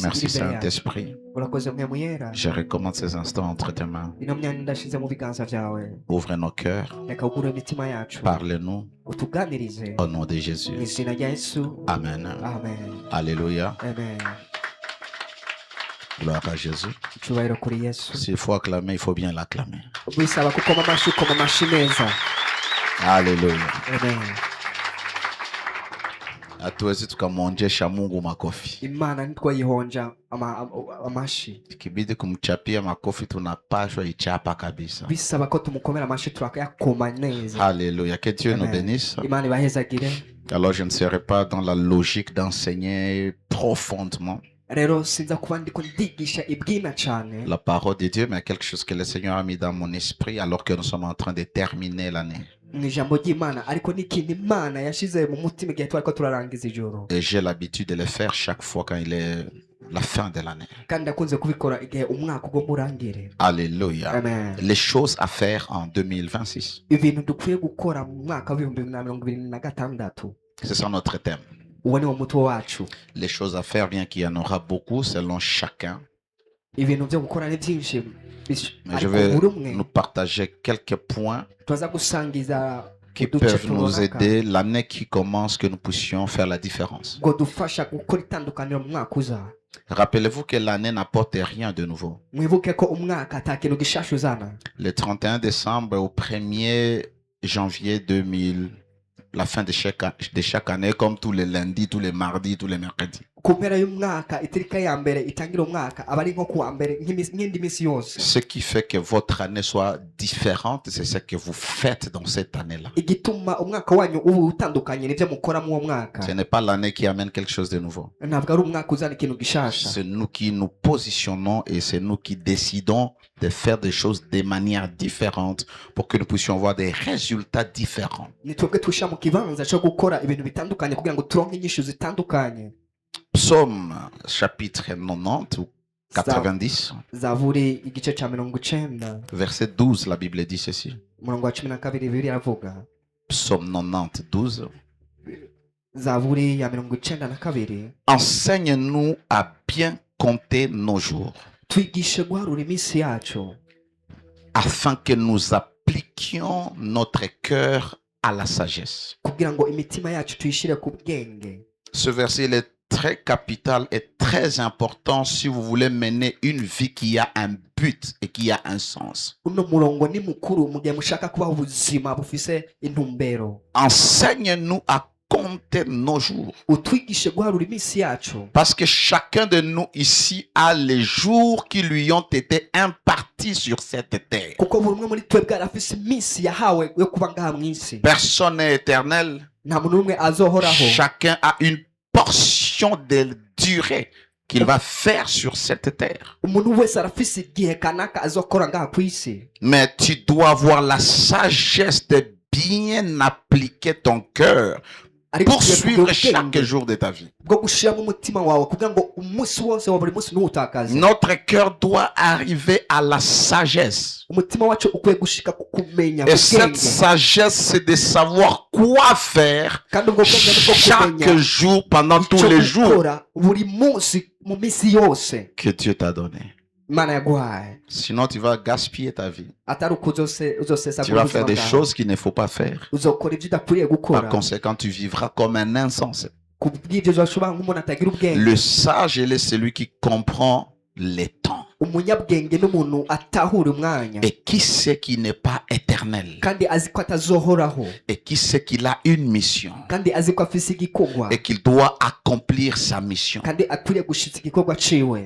Merci Saint-Esprit. Je recommande ces instants entre tes mains. Ouvre nos cœurs. Parle-nous. Au nom de Jésus. Amen. Alléluia. Gloire à Jésus. S'il faut acclamer, il faut bien l'acclamer. Alléluia. Hatuwezi tukamwonjesha Mungu makofi. Imana ntitwayihonja amashi. Ikibidi kumchapia makofi tunapashwa ichapa kabisa. Bisaba ko tumukomera amashi turakayakoma neza. Alléluia. Que Dieu nous bénisse. Imana ibahezagire. Alors je ne serai pas dans la logique d'enseigner profondément la parole de Dieu, mais quelque chose que le Seigneur a mis dans mon esprit alors que nous sommes en train de terminer l'année. Et j'ai l'habitude de le faire chaque fois quand il est la fin de l'année. Alléluia. Amen. Les choses à faire en 2026. C'est ça notre thème. Les choses à faire, bien qu'il y en aura beaucoup selon chacun. Mais je vais nous partager quelques points qui peuvent nous aider l'année qui commence, que nous puissions faire la différence. Rappelez-vous que l'année n'apporte rien de nouveau. Le 31 décembre au 1er janvier 2000, la fin de chaque année, comme tous les lundis, tous les mardis, tous les mercredis. Ce qui fait que votre année soit différente, c'est ce que vous faites dans cette année-là. Ce n'est pas l'année qui amène quelque chose de nouveau. C'est nous qui nous positionnons et c'est nous qui décidons de faire des choses de manière différente pour que nous puissions avoir des résultats différents. Psaume chapitre 90 ou 90, verset 12, la Bible dit ceci. Psaume 90, 12. Enseigne-nous à bien compter nos jours, afin que nous appliquions notre cœur à la sagesse. Ce verset il est très capital et très important si vous voulez mener une vie qui a un but et qui a un sens. Enseigne-nous à compter nos jours. Parce que chacun de nous ici a les jours qui lui ont été impartis sur cette terre. Personne n'est éternel. Chacun a une portion de durée qu'il va faire sur cette terre. Mais tu dois avoir la sagesse de bien appliquer ton cœur pour suivre chaque jour de ta vie. Notre cœur doit arriver à la sagesse. Et cette sagesse, c'est de savoir quoi faire chaque jour, pendant tous les jours que Dieu t'a donné. Sinon, tu vas gaspiller ta vie. Tu vas faire des choses qu'il ne faut pas faire. Par conséquent, tu vivras comme un insensé. Le sage, il est celui qui comprend les temps. Et qui sait qu'il n'est pas éternel. Et qui sait qu'il a une mission. Et qu'il doit accomplir sa mission.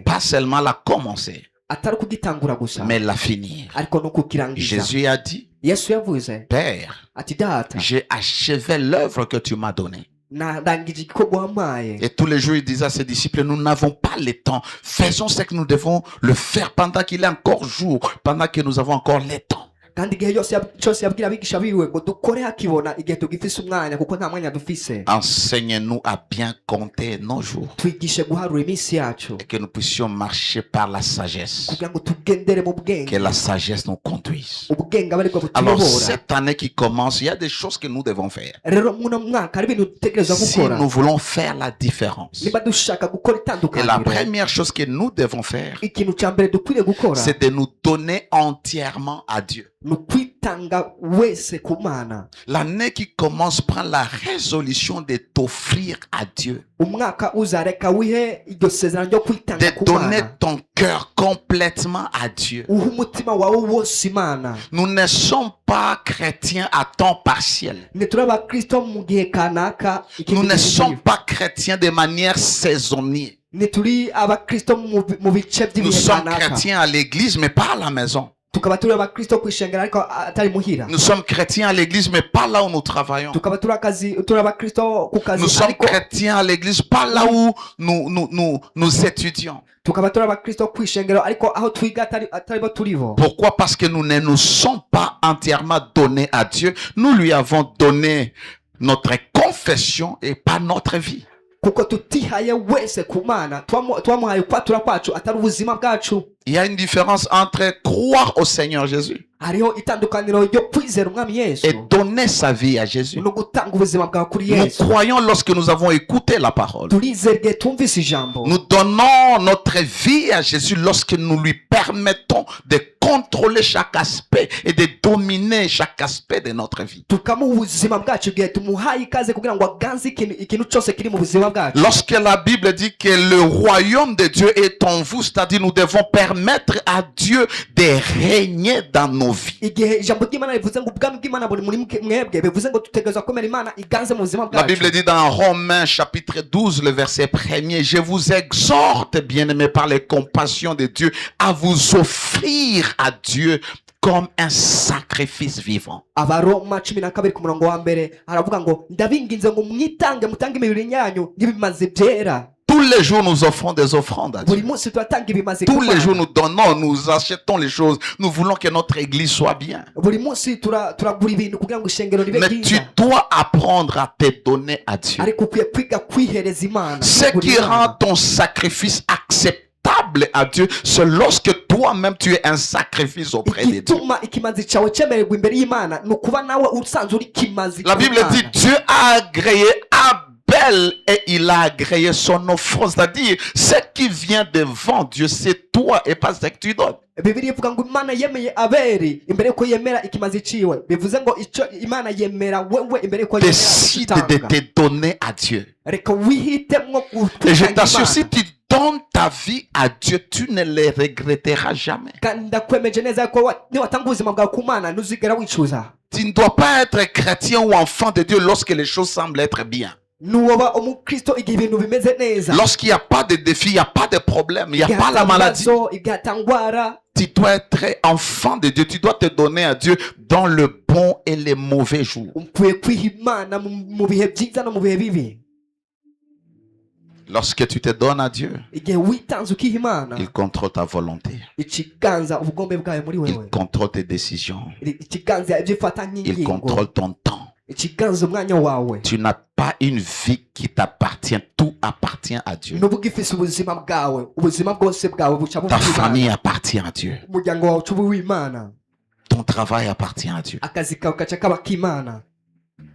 Pas seulement la commencer, mais la finir. Jésus a dit, Père, j'ai achevé l'œuvre que tu m'as donnée. Et tous les jours, il disait à ses disciples, nous n'avons pas le temps. Faisons ce que nous devons le faire pendant qu'il est encore jour, pendant que nous avons encore le temps. kandi igihe cyose yabwira abigisha biwe ngo dukore hakibona igihe tugifise umwanya kuko nta mwanya dufise. Enseigne-nous à bien compter nos jours twigishe guharura iminsi yacu et que nous puissions marcher par la sagesse, kugira ngo tugendere mu bwenge, que la sagesse nous conduise. ubwenge abe aribwo Alors butuyobora. cette année qui commence, il y a des choses que nous devons faire rero muno mwaka hari ibintu dutegerezwa si gukora nous voulons faire la différence. niba dushaka gukora Et la itandukaniro. première chose que nous devons faire, ikintu cya mbere dukwiriye gukora c'est de nous donner entièrement à Dieu. ni ukwitanga wese ku Mana. L'année qui commence, prend la résolution de t'offrir à Dieu, umwaka uzareka wihe iryo sezerano ryo kwitanga de ku donner Mana, ton cœur complètement à Dieu. uha umutima wawe wose Imana. Nous ne sommes pas chrétiens à temps partiel. ntituri abakristo mu gihe kanaka, Nous ne sommes pas chrétiens de manière saisonnière. ntituri abakristo mu bice Nous by'ibihe sommes kanaka. chrétiens à l'église, mais pas à la maison. tukaba turi abakristo kwishengera ariko atari muhira. Nous sommes chrétiens à l'église, mais pas là où nous travaillons. tukaba turi abakristo ku kazi Nous sommes ariko chrétiens à l'église, pas là où nous étudions. tukaba turi abakristo kwishengera ariko aho twiga atari bo turibo. Pourquoi? Parce que nous ne nous sommes pas entièrement donnés à Dieu. Nous lui avons donné notre confession et pas notre vie. kuko tutihaye wese ku Mana, twamuhaye kwatura kwacu atari ubuzima bwacu. Il y a une différence entre croire au Seigneur Jésus hariho itandukaniro ryo kwizera umwami Yesu et donner sa vie à Jésus. no gutanga ubuzima bwawe kuri Nous Yesu. croyons lorsque nous avons écouté la parole. turizera igihe twumvise ijambo. Nous donnons notre vie à Jésus lorsque nous lui permettons de contrôler chaque aspect et de dominer chaque aspect de notre vie. tukamuha ubuzima bwacu igihe tumuhaye ikaze kugira ngo aganze ikintu cyose kiri mu buzima bwacu. Lorsque la Bible dit que le royaume de Dieu est en vous, c'est-à-dire nous devons permettre à Dieu de régner dans nos vies. igihe ijambo ry'Imana rivuze ngo ubwami bw'Imana buri muri mwebwe, bivuze ngo dutegerezwa kwemera Imana iganze mu buzima La bwacu. Bible dit dans Romains chapitre 12, le verset 1er, je vous exhorte, bien-aimés, par les compassions de Dieu, à vous offrir à Dieu comme un sacrifice vivant. Abaroma 12 ku murongo wa mbere haravuga ngo ndabinginze ngo mwitange mutange imibiri yanyu nk'ibimaze byera. Tous les jours, nous offrons des offrandes à buri Dieu. munsi turatanga ibimaze Tous ku les Mana. jours, nous donnons, nous achetons les choses. Nous voulons que notre église soit bien. buri munsi turagura ibintu kugira ngo ishengero ribe Mais tu ryiza, dois apprendre à te donner à Dieu. ariko ukwiye kwiga kwihereza Imana. Ce qui Kugura Imana. rend ton sacrifice acceptable à Dieu, c'est lorsque toi-même tu es un sacrifice auprès de Dieu. igituma ikimazi cyawe cyemererwa imbere y'Imana ni ukuba nawe usanzwe uri kimazi La ku Bible Mana. dit Dieu a agréé Abel et il a agréé son offrande. C'est-à-dire, ce qui vient devant Dieu, c'est toi et pas ce que tu donnes. Bibiliya ivuga ngo Imana yemeye Abeli imbere yuko yemera ikimazi ciwe. Bivuze ngo icyo Imana yemera wewe imbere yuko yemera Décide de igitanga. te donner à Dieu. Reka wihitemwo Et je gutanga t'assure, si Imana. tu donnes ta vie à Dieu, tu ne le regretteras jamais. Kandi ndakwemeje neza ko niwatanga ubuzima bwawe ku Mana ntuzigera wicuza. Tu ne dois pas être chrétien ou enfant de Dieu lorsque les choses semblent être bien. Nuwoba umukristo igihe ibintu bimeze neza. Lorsqu'il n'y a pas de défi, il n'y a pas de problème, il n'y a Igihe pas la maladie. ibibazo, igihe atangwara. Tu dois être enfant de Dieu. Tu dois te donner à Dieu dans le bon et les mauvais jours. Ukwiye kwiha Imana mu bihe byiza no mu bihe bibi. Lorsque tu te donnes à Dieu, Igihe witanze ukiha Imana, il contrôle ta volonté. ikiganza ubugombe bwawe muri Il wewe. contrôle tes décisions. Ikiganza ibyo ufata Il nk'ingingo. contrôle ton temps. Ikiganza umwanya wawe. Tu n'as pas une vie qui t'appartient. Tout appartient à Dieu. N'ubu ugifise ubuzima bwawe, ubuzima bwose bwawe buca Ta buva famille appartient à Dieu. umuryango wawe uca uba uw'Imana. Ton travail appartient à Dieu. Akazi kawe gaca kaba k'Imana.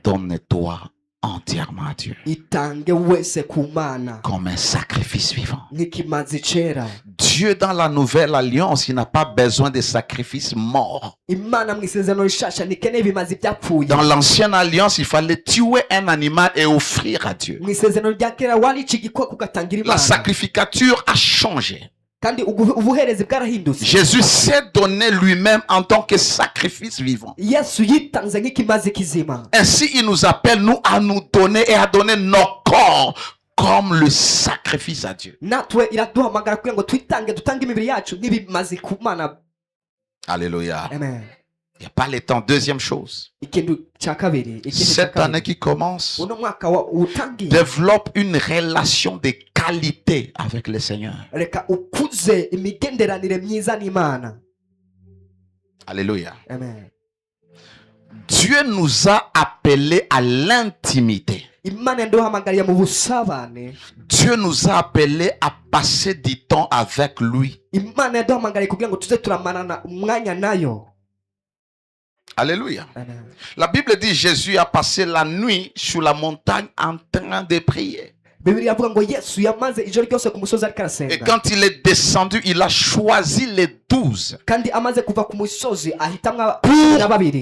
Donne-toi entièrement à Dieu. Itange wese ku Mana Comme un sacrifice vivant. nk'ikimazi cera. Dieu, dans la nouvelle alliance, il n'a pas besoin de sacrifices morts. Imana mu isezerano rishasha ntikeneye ibimazi byapfuye. Dans l'ancienne alliance, il fallait tuer un animal et offrir à Dieu. Mu isezerano rya kera warica igikoko ugatangira La Imana. sacrificature a changé. Kandi ubuherezi bwarahindutse. Jésus s'est donné lui-même en tant que sacrifice vivant. Yesu yitanze nk'ikimazi kizima. Ainsi, il nous appelle, nous, à nous donner et à donner nos corps comme le sacrifice à Dieu. Natwe iraduhamagara kugira ngo twitange dutange imibiri yacu nk'ibimazi ku Mana. Alléluia. Amen. Il n'y a pas le temps. Deuxième chose. Ikintu cya kabiri, ikintu cya Cette année kabiri. qui commence, Uno mwaka utangiye. développe une relation de qualité avec le Seigneur. Reka ukuze imigenderanire myiza n'Imana. Alléluia. Amen. Dieu nous a appelés à l'intimité. Dieu nous a appelés à passer du temps avec lui. Alléluia. Amen. La Bible dit Jésus a passé la nuit sur la montagne en train de prier. Et quand il est descendu, il a choisi les 12 pour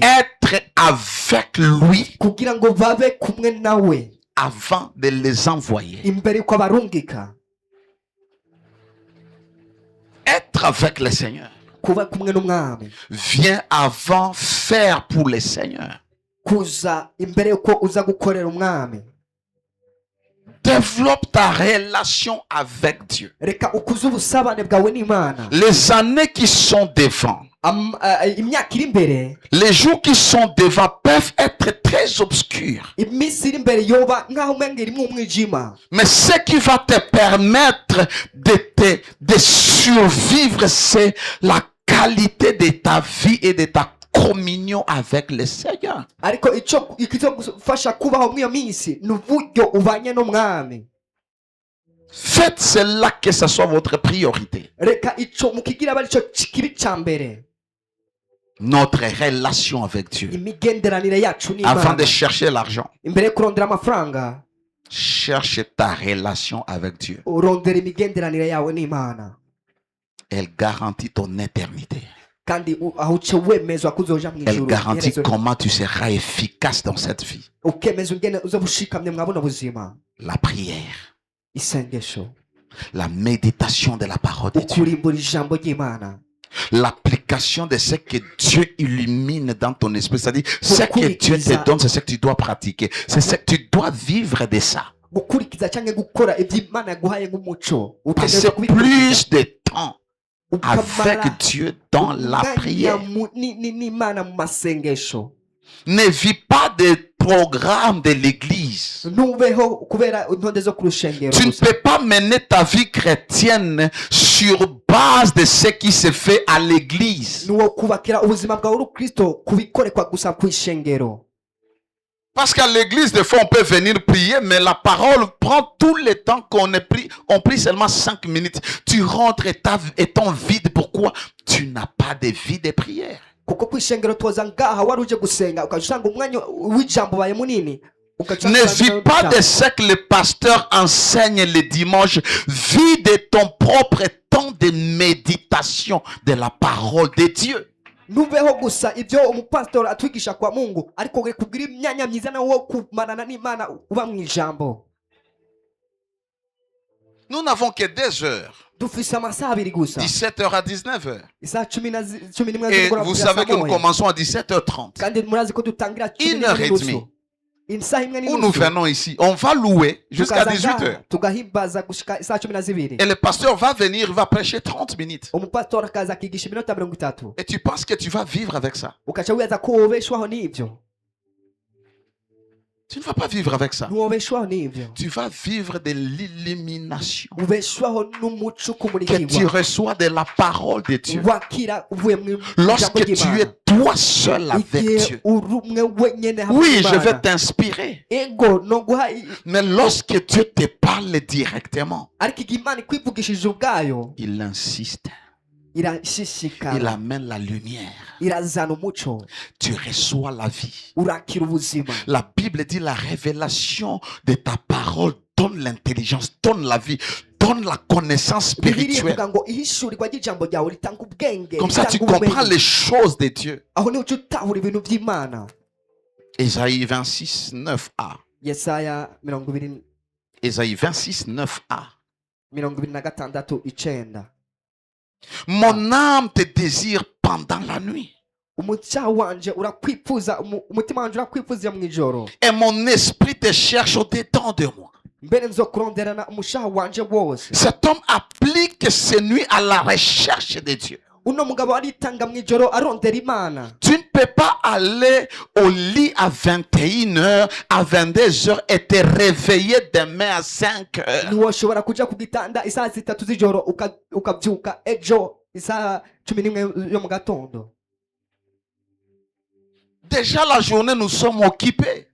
être avec lui avant de les envoyer. Être avec le Seigneur vient avant faire pour le Seigneur. Développe ta relation avec Dieu. Les années qui sont devant, les jours qui sont devant peuvent être très obscurs. Mais ce qui va te permettre de survivre, c'est la qualité de ta vie et de ta communion avec le Seigneur. Faites cela que ce soit votre priorité. Notre relation avec Dieu. Avant de chercher l'argent, cherche ta relation avec Dieu. Elle garantit ton éternité. Elle garantit comment tu seras efficace dans cette vie. La prière, la méditation de la parole de Dieu, l'application de ce que Dieu illumine dans ton esprit, c'est-à-dire ce que Dieu te donne, c'est ce que tu dois pratiquer, c'est ce que tu dois vivre de ça. Passer plus de temps avec Dieu dans la prière. Ne vis pas des programmes de l'église. Tu ne peux pas mener ta vie chrétienne sur base de ce qui se fait à l'église. Parce qu'à l'église, des fois, on peut venir prier, mais la parole prend tout le temps qu'on prie. On prie seulement 5 minutes. Tu rentres et ton vide. Pourquoi? Tu n'as pas de vie de prière. Ne vis pas de ce que le pasteur enseigne le dimanche. Vis de ton propre temps de méditation de la parole de Dieu. Nous n'avons que 2 heures. 17h à 19h. Et vous savez que nous commençons à 17h30. 1h30. Où nous venons ici, on va louer jusqu'à 18h. Et le pasteur va venir, il va prêcher 30 minutes. Et tu penses que tu vas vivre avec ça? Tu ne vas pas vivre avec ça. Tu vas vivre de l'illumination que tu reçois de la parole de Dieu. Lorsque tu es toi seul avec Dieu. Oui, je vais t'inspirer. Mais lorsque Dieu te parle directement, il insiste. Il amène la lumière. Tu reçois la vie. La Bible dit la révélation de ta parole donne l'intelligence, donne la vie, donne la connaissance spirituelle. Comme ça, tu comprends les choses de Dieu. Ésaïe 26, 9a. Ésaïe 26, 9a. Mon âme te désire pendant la nuit. Et mon esprit te cherche au-dedans de moi. Cet homme applique ses nuits à la recherche de Dieu. Tu ne peux pas aller au lit à 21h, à 22h et te réveiller demain à 5h. Déjà la journée, nous sommes occupés.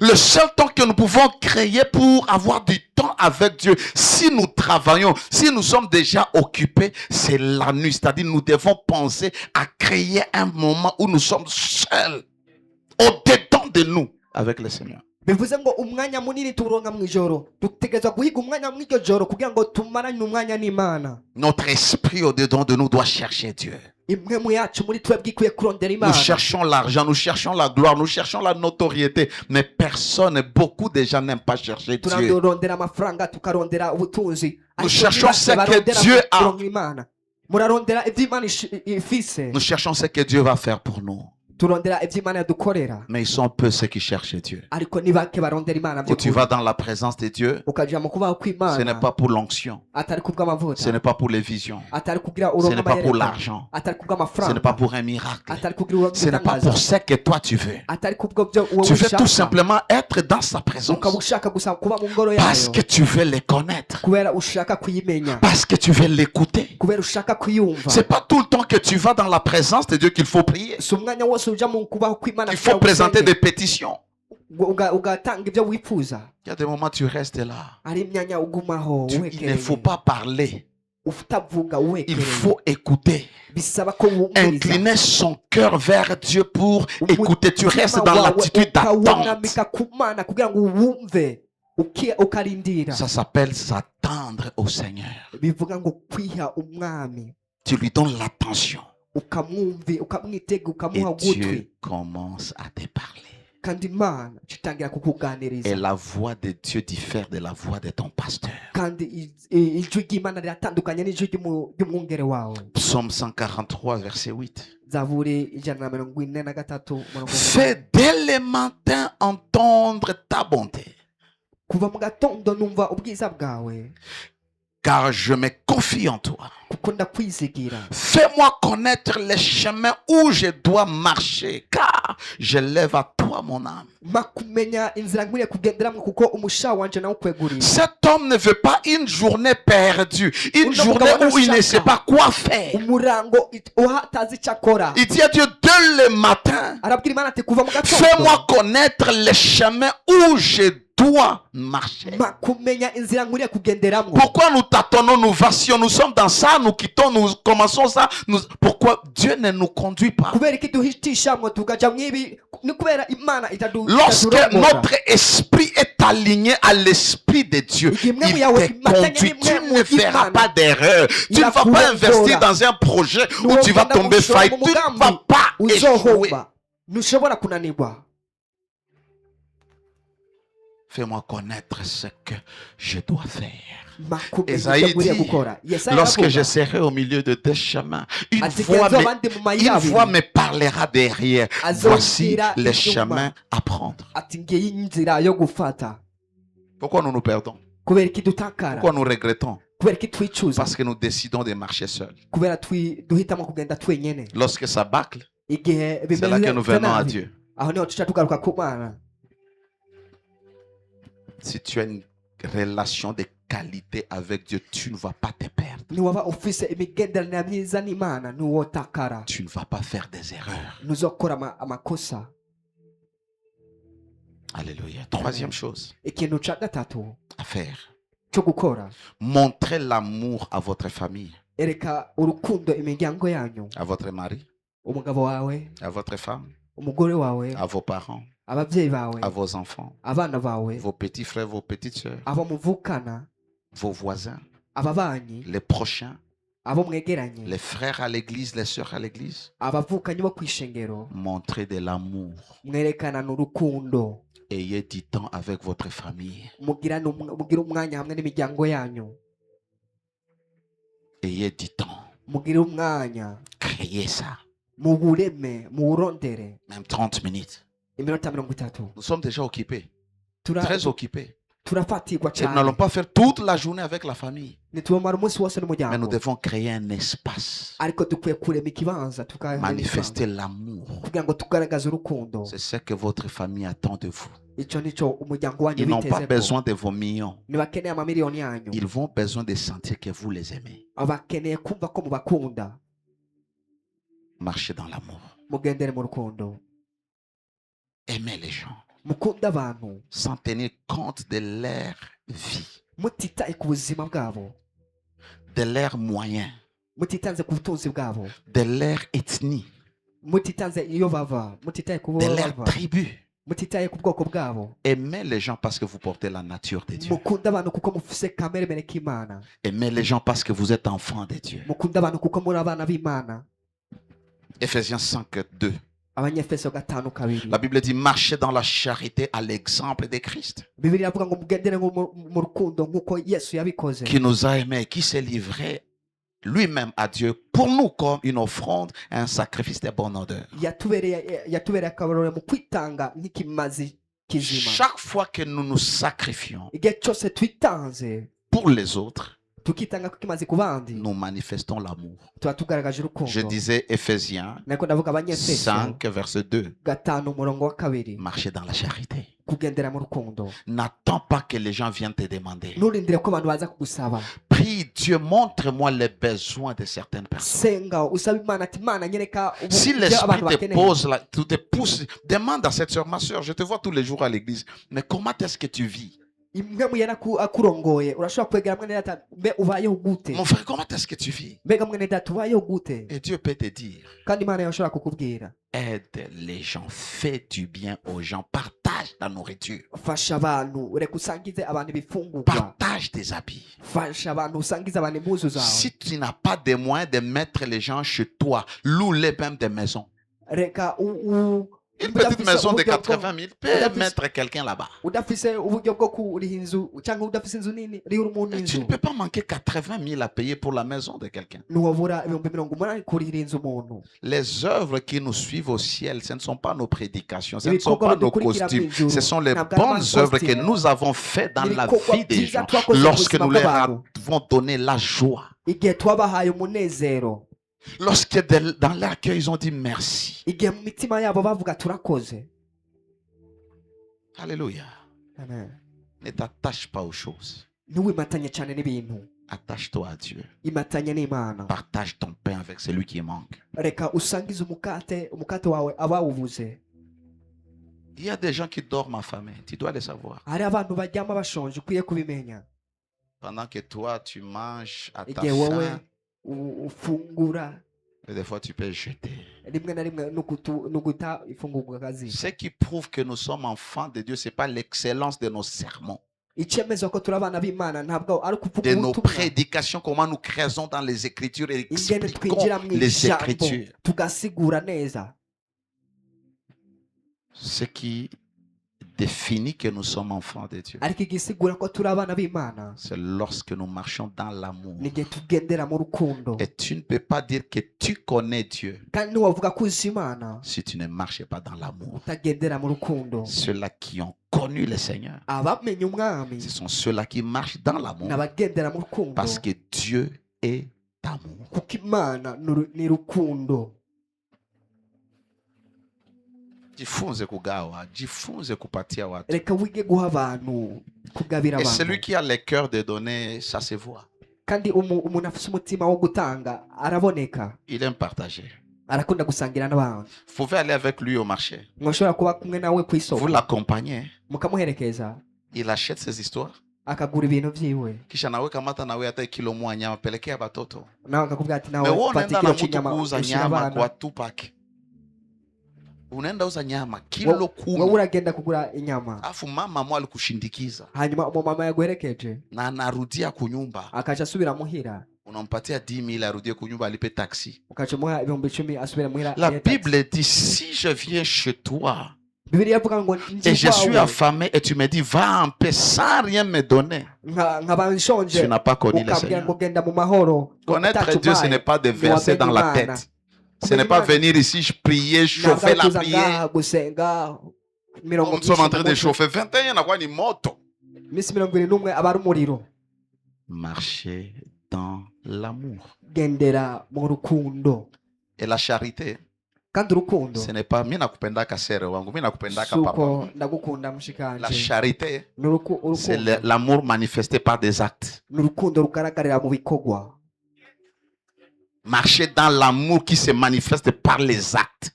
Le seul temps que nous pouvons créer pour avoir du temps avec Dieu, si nous travaillons, si nous sommes déjà occupés, c'est la nuit. C'est-à-dire nous devons penser à créer un moment où nous sommes seuls, au-dedans de nous, avec le Seigneur. Notre esprit au-dedans de nous doit chercher Dieu. Nous cherchons l'argent, nous cherchons la gloire, nous cherchons la notoriété, mais personne, beaucoup de gens n'aiment pas chercher Dieu. Nous cherchons ce que Dieu a. Nous cherchons ce que Dieu va faire pour nous. Mais ils sont peu ceux qui cherchent Dieu. Quand tu vas dans la présence de Dieu, ce n'est pas pour l'onction, ce n'est pas pour les visions, ce n'est pas pour l'argent, ce n'est pas pour un miracle, ce n'est pas pour ce que toi tu veux. Tu veux tout simplement être dans sa présence parce que tu veux les connaître, parce que tu veux l'écouter. C'est pas tout le temps que tu vas dans la présence de Dieu qu'il faut prier. Il faut présenter des pétitions. Il y a des moments où tu restes là. Il ne faut pas parler. Il faut écouter. Incliner son cœur vers Dieu pour écouter. Tu restes dans l'attitude d'attente. Ça s'appelle s'attendre au Seigneur. Tu lui donnes l'attention. Et Dieu commence à te parler. Et la voix de Dieu diffère de la voix de ton pasteur. Psaume 143, verset 8. Fais dès le matin entendre ta bonté, car je me confie en toi. Fais-moi connaître les chemins où je dois marcher, car je lève à toi mon âme. Cet homme ne veut pas une journée perdue, une journée où il ne sait pas quoi faire. Il dit à Dieu dès le matin, fais-moi connaître les chemins où je dois marcher. Pourquoi nous tâtonnons, nous vassions, nous sommes dans ça, nous quittons, nous commençons ça. Pourquoi Dieu ne nous conduit pas? Lorsque notre esprit est aligné à l'esprit de Dieu, il te conduit. Tu ne feras pas d'erreur. Tu ne vas pas investir dans un projet où tu vas tomber faillite. Tu ne vas pas échouer. Fais-moi connaître ce que je dois faire. Esaïe dit, lorsque je serai au milieu de deux chemins, une voix me parlera derrière. Voici les chemins à prendre. Pourquoi nous nous perdons? Pourquoi nous regrettons? Parce que nous décidons de marcher seuls. Lorsque ça bâcle, c'est là que nous venons à Dieu. Si tu as une relation de qualité avec Dieu, tu ne vas pas te perdre. Tu ne vas pas faire des erreurs. Alléluia. Troisième chose à faire. Montrez l'amour à votre famille. À votre mari. À votre femme. À vos parents. À vos enfants, vos petits frères, vos petites sœurs, vos voisins, les prochains, les frères à l'église, les sœurs à l'église. Montrez de l'amour. Ayez du temps avec votre famille. Ayez du temps. Créez ça. Même 30 minutes. Nous sommes déjà occupés, très occupés. Et nous n'allons pas faire toute la journée avec la famille. Mais nous devons créer un espace. Manifester l'amour. C'est ce que votre famille attend de vous. Ils n'ont pas besoin de vos millions. Ils vont besoin de sentir que vous les aimez. Marchez dans l'amour. mugendere mu rukundo. Aimez les gens Mukunda abantu sans tenir compte de leur vie, mutitaye ku buzima bwabo, de leurs moyens, mutitanze ku butunzi bwabo, de leur ethnie, mutitanze iyo bava, mutitaye ku de bo leur bava, tribu. mutitaye ku bwoko bwabo. Aimez les gens parce que vous portez la nature de Dieu. Mukunda abantu kuko mufise kamere mere k'Imana. Aimez les gens parce que vous êtes enfants de Dieu. Mukunda abantu kuko muri abana b'Imana. Ephésiens 5:2. Abanyefeso 5:2. La Bible dit marchez dans la charité à l'exemple de Christ, Bibiliya avuga ngo mugendere mu rukundo nkuko Yesu yabikoze, qui nous a aimés, qui s'est livré lui-même à Dieu pour nous comme une offrande, un sacrifice de bonne odeur. yatubereye akabarore mu kwitanga nk'ikimazi kizima. Chaque fois que nous nous sacrifions Igihe cyose twitanze pour les autres, tukitanga kukimazi ku bandi, nous manifestons l'amour. tuba tugaragaje urukundo. Je disais Ephésiens Nako ndavuga Abanyefeso 5 verset 2. 5:2. Marcher dans la charité. Kugendera mu rukundo. N'attends pas que les gens viennent te demander. Nturindire ko abantu baza kugusaba. Prie Dieu, montre-moi les besoins de certaines personnes. Senga usaba Imana ati Imana nyereka Si ibyo l'esprit abantu te bakeneye. pose, te pousse, demande à cette soeur, ma soeur, je te vois tous les jours à l'église, mais comment est-ce que tu vis? Imwe muyera akurongoye urashobora kwegera mwene data mbe ubayeho gute, Mon frère, comment est-ce que tu vis? mbega mwene data ubayeho gute. Et Dieu peut te dire, Kandi Imana yashobora kukubwira aide les gens, fais du bien aux gens, partage ta nourriture, fasha abantu, reka usangize abantu ibifungurwa, partage tes habits. fasha abantu usangize abantu impuzu zawe. Si tu n'as pas de moyens de mettre les gens chez toi, loue-les même des maisons. Reka Une petite maison de 80 000 peut mettre quelqu'un là-bas. udafise uburyo bwo kuriha inzu cyangwa udafise inzu nini rihura umuntu Tu inzu, ne peux pas manquer 80 000 à payer pour la maison de quelqu'un. ntiwabura 880 kurihira inzu umuntu. Les œuvres qui nous suivent au ciel, ce ne sont pas nos prédications, ce ne sont pas nos costumes, ce sont les bonnes œuvres que nous avons faites dans la vie des gens lorsque nous leur avons donné la joie. Igihe twabahaye umunezero, Lorsque dans leur cœur, ils ont dit merci. igihe mu mitima yabo bavuga turakoze. Alléluia. Amen. Ne t'attache pas aux choses. Ntiwimatanye cyane n'ibintu, Attache-toi à Dieu. imatanye n'Imana. Partage ton pain avec celui qui manque. Reka usangize umukate wawe abawubuze. Il y a des gens qui dorment affamés. Tu dois le savoir. Hari abantu baryama bashonje, ukwiye kubimenya. Pendant que toi, tu manges à ta Igihe wowe faim, ufungura, et des fois tu peux jeter. rimwe na rimwe nuguta ifungurwa kazi. Ce qui prouve que nous sommes enfants de Dieu, ce n'est pas l'excellence de nos sermons, Icyemezo ko turi abana b'Imana ntabwo ari ukuvuga de nos ubutumwa, prédications, comment nous créons dans les Écritures et ingene expliquons twinjira mu les ijambo Écritures. tugasigura neza. Ce qui définit que nous sommes enfants de Dieu, Ariko igisigura ko turi abana b'Imana c'est lorsque nous marchons dans l'amour. n'igihe tugendera mu rukundo. Et tu ne peux pas dire que tu connais Dieu Kandi ntiwavuga ko uzi Imana si tu ne marches pas dans l'amour. utagendera mu rukundo. Ceux-là qui ont connu le Seigneur, Abamenye umwami ce sont ceux-là qui marchent dans l'amour, n'abagendera mu rukundo, parce que Dieu est amour. kuko Imana ni rukundo. Jifunze kugawa, jifunze kupatia watu. Reka wige guha abantu, kugabira Et abantu. celui qui a le cœur de donner, ça se voit. Kandi umuntu afite umutima wo gutanga araboneka, Il aime partager. arakunda gusangira n'abantu. Vous pouvez aller avec lui au marché. Mwashobora kuba kumwe nawe ku Vous isoko l'accompagnez. mukamuherekeza, Il achète ses histoires. akagura ibintu byiwe, Kisha nawe kamata nawe hata kilo moja nyama pelekea batoto. nawe akakubwira ati Mais nawe wewe fata unaenda na ikiro mtu cy'inyama kuuza ushyira nyama abana. kwa Tupac. Unaenda uza nyama kilo Wowe 10. uragenda kugura inyama, Afu mama mwa alikushindikiza hanyuma umumama yaguherekeje na anarudia kunyumba. akaca asubira muhira, Unampatia 10 000 arudie kunyumba alipe taxi. ukaca umuha 10,000 asubira muhira. La Bible dit si je viens chez toi Bibiliya ivuga ngo et je suis affamé et tu me dis va en paix sans rien me donner, nkaba nshonje tu n'as pas connu le ukambwira ngo Seigneur. genda mu mahoro. Connaître Dieu, ce n'est pas de verser dans la tête. Ce n'est pas venir ici, prier, chauffer la prière. gusenga Nous sommes en train de chauffer 21 na kwa ni moto. iminsi 21 aba ari umuriro. Marcher dans l'amour. Gendera mu rukundo. Et la charité, Kandi urukundo ce n'est pas mimi nakupendaka sere wangu, mimi nakupendaka suko papa. ndagukunda La mushikanje. charité, c'est Urukundo l'amour manifesté par des actes. n'urukundo rugaragarira mu bikorwa. Marchez dans l'amour qui se manifeste par les actes.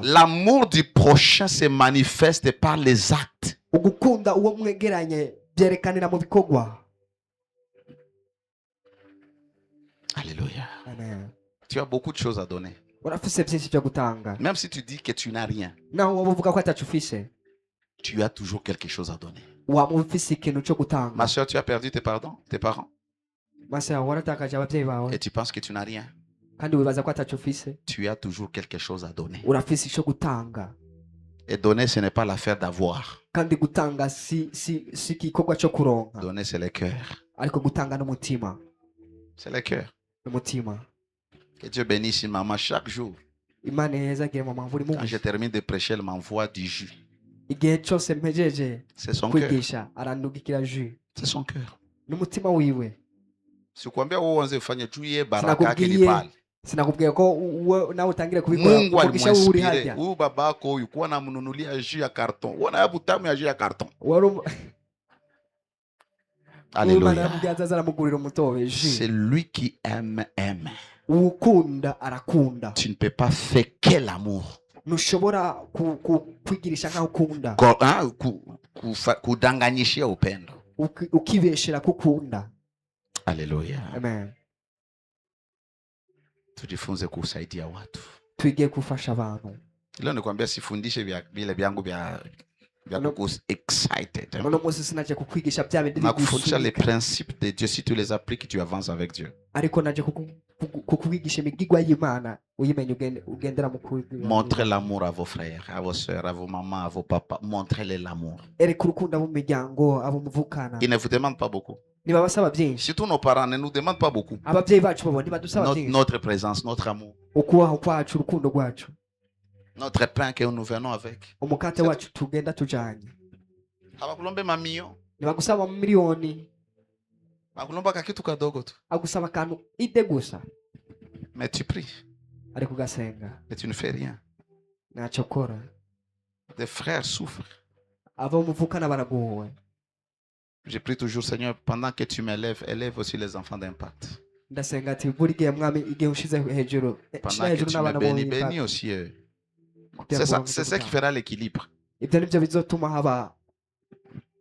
L'amour du prochain se manifeste par les actes. Alléluia. Amen. Tu as beaucoup de choses à donner. Même si tu dis que tu n'as rien, tu as toujours quelque chose à donner. Ma soeur, tu as perdu tes parents? Et tu penses que tu n'as rien? Tu as toujours quelque chose à donner. Et donner, ce n'est pas l'affaire d'avoir. Donner, c'est le cœur. C'est le cœur. Que Dieu bénisse une maman chaque jour. Quand je termine de prêcher, elle m'envoie du jus. C'est son cœur. C'est son cœur. Sikwambia uanze ufanye tu ye baraka yake ni pale. Mungu alimwinspire huyu babako huyu kuwa namnunulia jus ya carton. Uona ya butamu ya jus ya carton. Alléluia. C'est lui qui aime. Tu ne peux pas féquer l'amour. Kudanganyishia upendo. Alléluia. Amen. Tujifunze kusaidia watu. Tuige kufasha abantu. Leo nikwambia sifundishe vile vyangu vya excited. Nakufundisha les principes de Dieu. Si tu les appliques, tu avances avec Dieu. Montrez l'amour à vos frères, à vos soeurs, à vos mamans, à vos papas. Montrez-les l'amour. Il ne vous demande pas beaucoup. Surtout nos parents ne nous demandent pas beaucoup. Notre présence, notre amour. Notre pain que nous venons avec. Abakulombe mamio. Nibagusaba milioni. Bakulomba kakitu kadogo tu. Agusaba kanu itegusa. Mais tu pries. Ari kugasenga. Et tu ne fais rien. Na chokora. Tes frères souffrent. Abo muvukana baragowe. Je prie toujours, Seigneur, pendant que tu m'élèves, élève aussi les enfants d'Impact. Ndasenga ati buri gihe mwami igihe ushize hejuru. Pendant que tu me bénis, bénis aussi eux. C'est ça qui fera l'équilibre.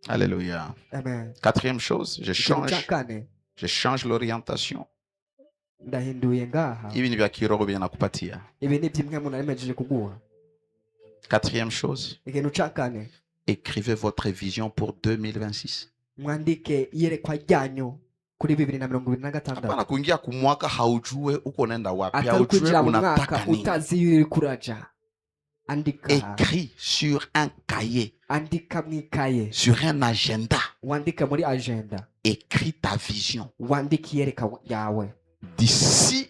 Alléluia. Amen. Quatrième chose, je change l'orientation. Quatrième chose, écrivez votre vision pour 2026. Hapana kuingia kumwaka haujue uko nenda wapi, haujue unataka nini. Écris sur un cahier, sur un agenda. Écris ta vision. D'ici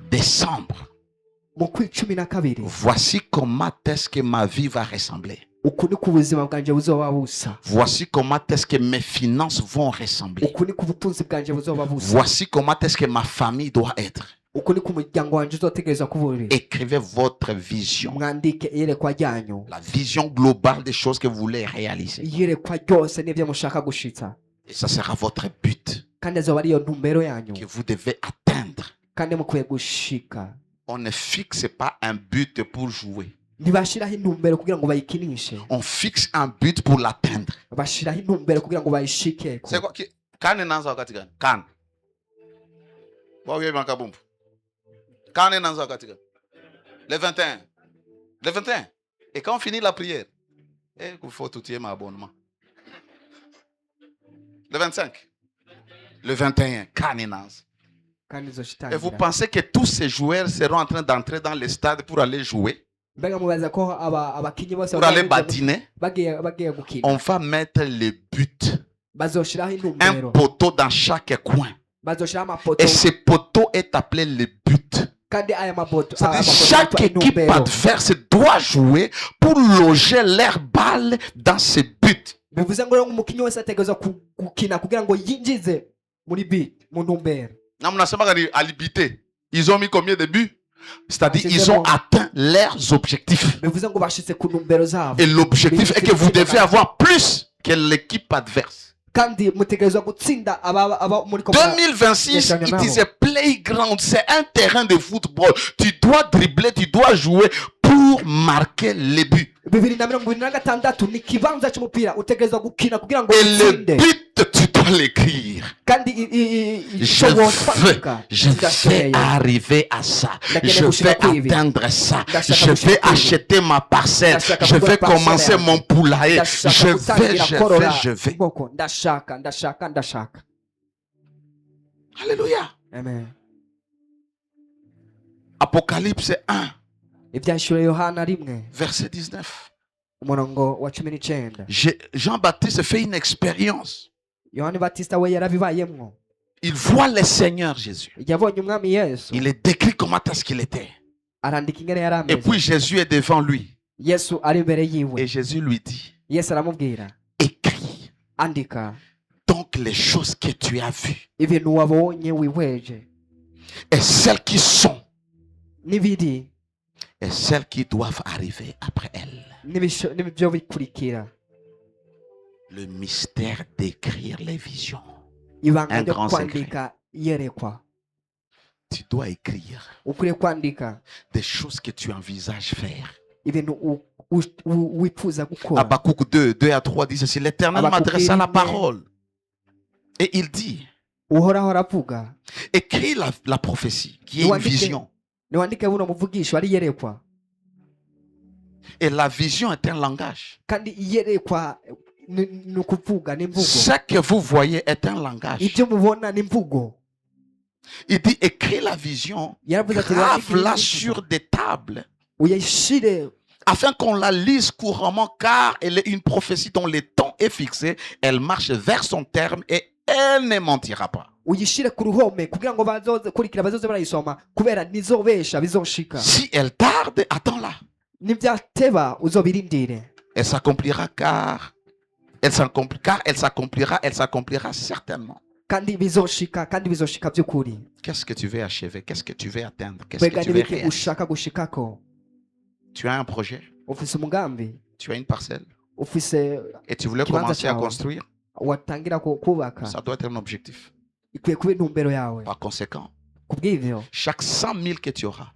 décembre, voici comment est-ce que ma vie va ressembler. Voici comment est-ce que mes finances vont ressembler. Voici comment est-ce que ma famille doit être. Écrivez votre vision. La vision globale des choses que vous voulez réaliser. Et ça sera votre but que vous devez atteindre. On ne fixe pas un but pour jouer. On fixe un but pour l'atteindre. C'est quoi? Kan. Le 21. Le 21. Et quand on finit la prière, il faut tout y ma abonnement. Le 25. Le 21. Et vous pensez que tous ces joueurs seront en train d'entrer dans les stades pour aller jouer? Pour aller badiner? On va mettre les buts. Un poteau dans chaque coin. Et ce poteau est appelé le but. C'est-à-dire chaque équipe adverse doit jouer pour loger leurs balles dans ce but. Ils ont mis combien de buts? C'est-à-dire ils ont atteint leurs objectifs. Et l'objectif est que vous devez avoir plus que l'équipe adverse. 2026, it is a playground, c'est un terrain de football. Tu dois dribbler, tu dois jouer pour marquer les buts. Et le but, tu dois l'écrire. Je vais arriver à ça. Je vais atteindre ça. Je vais acheter ma parcelle. Je vais commencer mon poulailler. Je vais. Alléluia. Amen. Apocalypse 1. Verset 19. Jean-Baptiste fait une expérience. Il voit le Seigneur Jésus. Il est décrit comment est-ce qu'il était. Et puis Jésus est devant lui. Et Jésus lui dit, écris donc les choses que tu as vues et celles qui sont et celles qui doivent arriver après elles. Le mystère d'écrire les visions. Un grand secret. Tu dois écrire des choses que tu envisages faire. Habakkuk 2, 2 à 3 dit ceci. L'Éternel m'adressa la parole. Et il dit, écris la prophétie, qui est une vision. Et la vision est un langage. Ce que vous voyez est un langage. Il dit, écris la vision, grave-la sur des tables, afin qu'on la lise couramment, car elle est une prophétie dont le temps est fixé. Elle marche vers son terme et elle ne mentira pas. Si elle tarde, attends-la. Elle s'accomplira car elle s'accomplira certainement. Qu'est-ce que tu veux achever? Qu'est-ce que tu veux atteindre? Qu'est-ce que tu veux réaliser? Tu as un projet? Tu as une parcelle? Et tu voulais commencer à construire? Ça doit être un objectif. Par conséquent, chaque 100 000 que tu auras,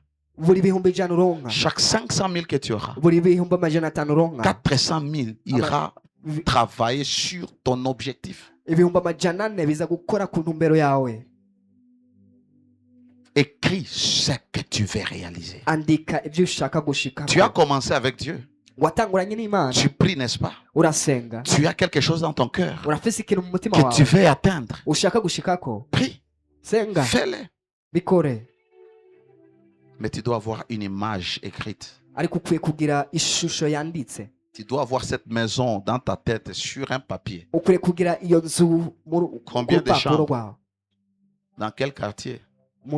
chaque 500 000 que tu auras, 400 000 ira travailler sur ton objectif. Écris ce que tu veux réaliser. Tu as commencé avec Dieu. Tu pries, n'est-ce pas? Tu as quelque chose dans ton cœur que tu veux atteindre. Prie. Fais-le. Mais tu dois avoir une image écrite. Tu dois avoir cette maison dans ta tête sur un papier. Combien de chambres? Dans quel quartier? Tu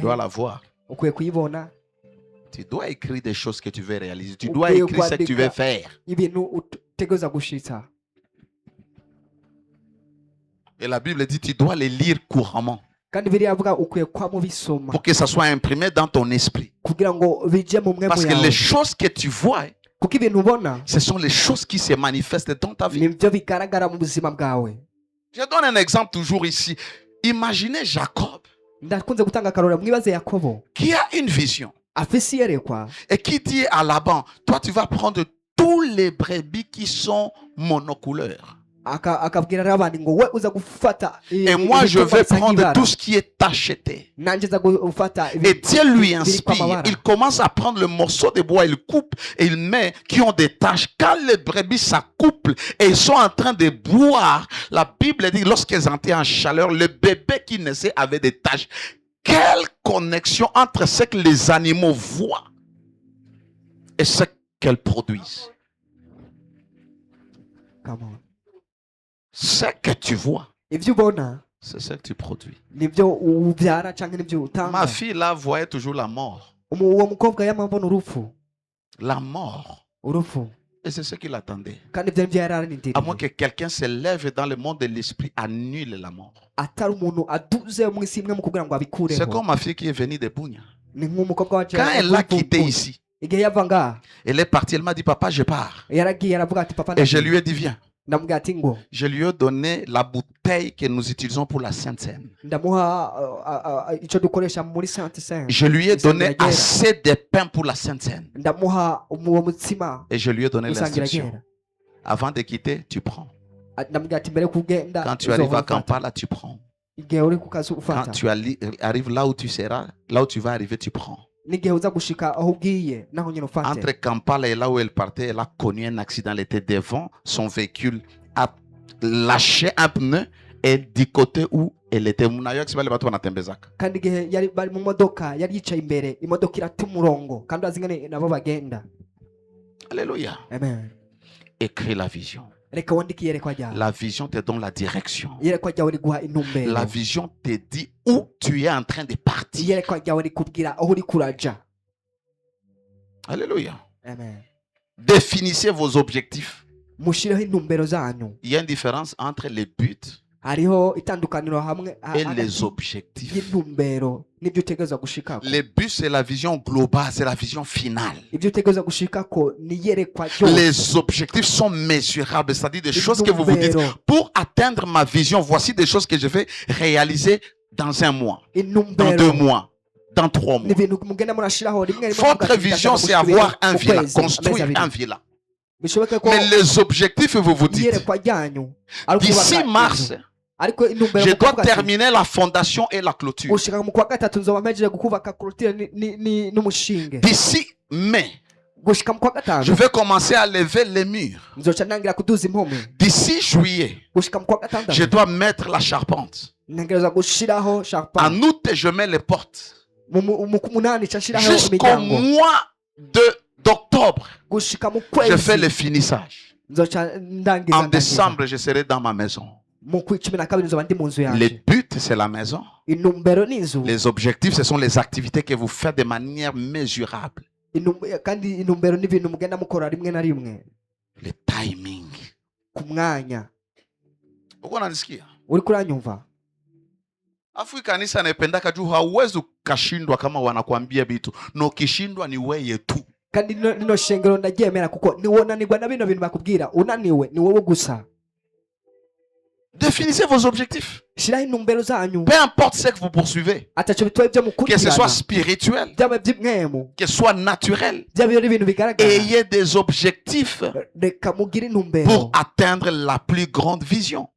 dois la voir. Tu dois écrire des choses que tu veux réaliser. Tu dois écrire ce que tu veux faire. Et la Bible dit, tu dois les lire couramment. Pour que ça soit imprimé dans ton esprit. Parce que les choses que tu vois, ce sont les choses qui se manifestent dans ta vie. Je donne un exemple toujours ici. Imaginez Jacob qui a une vision et qui dit à Laban, toi tu vas prendre tous les brebis qui sont monocouleurs. Et moi je vais prendre tout ce qui est tacheté. Et Dieu lui inspire. Il commence à prendre le morceau de bois, il coupe et il met qui ont des taches. Quand les brebis s'accouplent et ils sont en train de boire, la Bible dit lorsqu'elles entraient en chaleur, le bébé qui naissait avait des taches. Quelle connexion entre ce que les animaux voient et ce qu'elles produisent. Ce que tu vois, c'est ce que tu produis. Ma fille là voyait toujours la mort. La mort. Et c'est ce qu'il attendait. À moins que quelqu'un se lève dans le monde de l'esprit, annule la mort. C'est comme ma fille qui est venue de Bunia. Quand elle a quitté ici, elle est partie, elle m'a dit, papa, je pars. Et je lui ai dit, viens. Je lui ai donné la bouteille que nous utilisons pour la Sainte Seine. Je lui ai donné assez de pain pour la Sainte Seine. Et je lui ai donné l'instruction. Avant de quitter, tu prends. Quand tu arrives à Kampala, tu prends. Quand tu arrives là où tu seras, là où tu vas arriver, tu prends. Entre Kampala et là où elle partait, elle a connu un accident. Elle était devant, son véhicule a lâché un pneu et du côté où elle était, alléluia. Amen. Écris la vision. La vision te donne la direction. La vision te dit où tu es en train de partir. Alléluia. Amen. Définissez vos objectifs. Il y a une différence entre les buts et les objectifs. Les buts, c'est la vision globale, c'est la vision finale. Les objectifs sont mesurables, c'est-à-dire des choses que vous vous dites, pour atteindre ma vision, voici des choses que je vais réaliser dans un mois, dans 2 mois, dans 3 mois. Votre vision, c'est avoir un villa, construire un villa. Mais les objectifs, vous vous dites, d'ici mars, je dois terminer la fondation et la clôture. D'ici mai, je vais commencer à lever les murs. D'ici juillet, je dois mettre la charpente. En août, je mets les portes. Jusqu'au mois d'octobre, je fais le finissage. En décembre, je serai dans ma maison. Les buts, c'est la maison. Les objectifs, ce sont les activités que vous faites de manière mesurable. Le timing. Afu kanisa nependaka juu hauwezi ukashindwa kama wanakuambia vitu. Na ukishindwa ni wewe tu. Kandi nino shengero ndagyemera kuko niwonanirwa na bino bintu bakubwira unaniwe ni wowe gusa. Définissez vos objectifs. Peu importe ce que vous poursuivez, que ce soit spirituel, que ce soit naturel, ayez des objectifs pour atteindre la plus grande vision.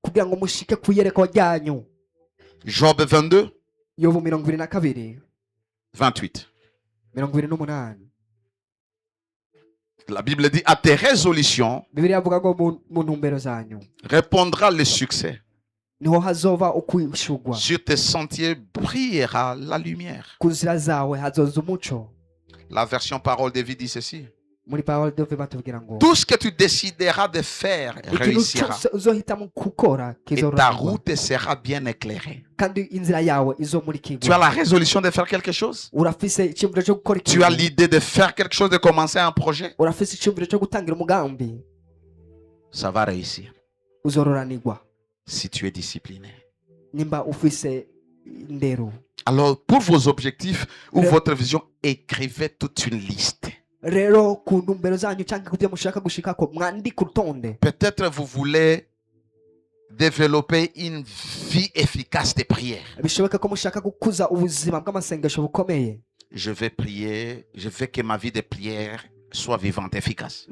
Job 22, 28. La Bible dit, à tes résolutions répondra le succès. Sur tes sentiers brillera la lumière. La version parole de vie dit ceci. Tout ce que tu décideras de faire réussira. Et ta route sera bien éclairée. Tu as la résolution de faire quelque chose? Tu as l'idée de faire quelque chose, de commencer un projet? Ça va réussir. Si tu es discipliné. Alors, pour vos objectifs ou votre vision, écrivez toute une liste. Peut-être vous voulez développer une vie efficace de prière. Je vais prier, je veux que ma vie de prière soit vivante, efficace.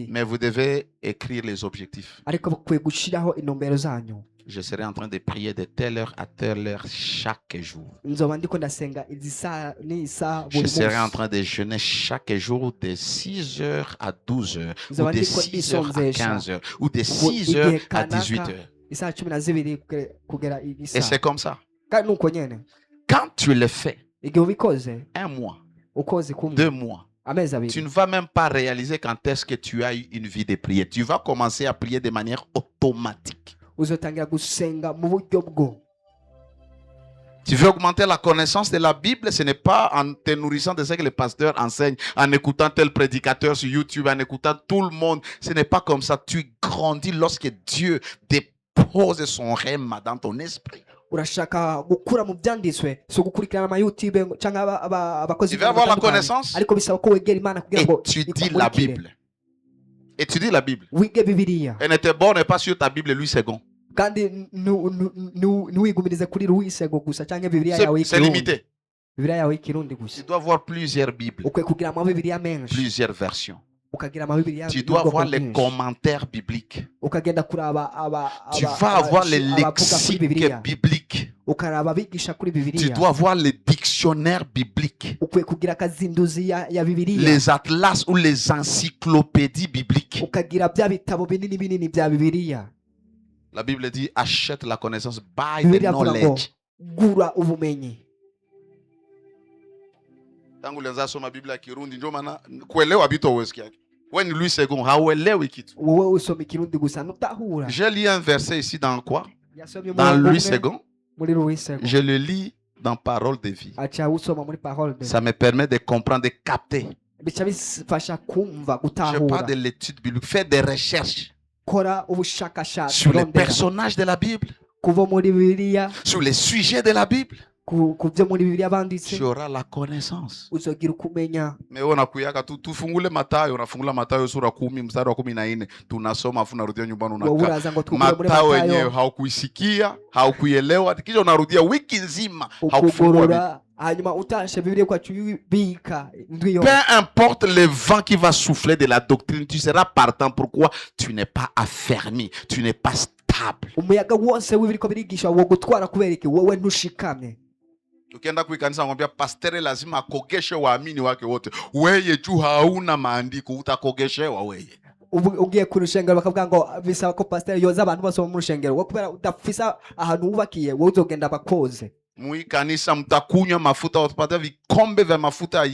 Mais vous devez écrire les objectifs. Je serai en train de prier de telle heure à telle heure chaque jour. Je serai en train de jeûner chaque jour de 6 heures à 12 heures, ou de 6 heures à 15 heures, ou de 6 heures à 18 heures. Et c'est comme ça. Quand tu le fais, 1 mois, 2 mois, tu ne vas même pas réaliser quand est-ce que tu as eu une vie de prière. Tu vas commencer à prier de manière automatique. Tu veux augmenter la connaissance de la Bible, ce n'est pas en te nourrissant de ce que le pasteur enseigne, en écoutant tel prédicateur sur YouTube, en écoutant tout le monde. Ce n'est pas comme ça. Tu grandis lorsque Dieu dépose son rêve dans ton esprit. Tu veux avoir la connaissance et tu dis la Bible. Étudie la Bible. Wige Bibiliya. Et ne te borne pas sur ta Bible Louis II. Kandi nuwigumirize kuri Louis II gusa canke Bibiliya yawe C'est limité. Bibiliya yawe y'ikirundi gusa. Tu dois avoir plusieurs Bibles. Ukwiye kugira ama Bibiliya menshi. Plusieurs versions. Ukagira ama Bibiliya. Tu dois avoir les commentaires bibliques. Ukagenda kuraba tu vas avoir les lexiques bibliques. Ukaraba bigisha kuri Bibiliya. Tu dois avoir les dictionnaires bibliques. Ukwiye kugira kazinduzi ya Bibiliya. Les atlas ou les encyclopédies bibliques. Ukagira bya bitabo binini bya Bibiliya. La Bible dit achète la connaissance by the knowledge. Gura ubumenyi. Tangu ulianza soma Biblia ya Kirundi ndio maana kuelewa vitu uwezi yake. Wewe ni Louis II hauelewi kitu. Wewe usome Kirundi gusa nutahura. J'ai lu un verset ici dans quoi? Dans Louis II. Je le lis dans Parole de vie. Ça me permet de comprendre, de capter. Je parle de l'étude biblique. Fais des recherches sur les personnages de la Bible, sur les sujets de la Bible. Tu auras la connaissance. Mais on a kuyaka tufungule Mathayo, unafungula Mathayo sura 10 mstari wa 14 tunasoma afu unarudia nyumbani unakaa. Mathayo wenyewe haukuisikia, haukuielewa, kisha unarudia wiki nzima haukufungua. Peu importe le vent qui va souffler de la doctrine, tu seras partant. Pourquoi? Tu n'es pas affermi, tu n'es pas stable. Ukienda kuikanisa ngambia pastere lazima akogeshe waamini wake wote. Weye tu hauna maandiko utakogeshewa weye. Ugiye ku rushengero bakavuga ngo bisaba ko pastere yoza abantu bose mu rushengero wo kubera udafisa ahantu ubakiye wowe uzogenda bakoze. Mui kanisa mtakunywa mafuta utapata vikombe vya mafuta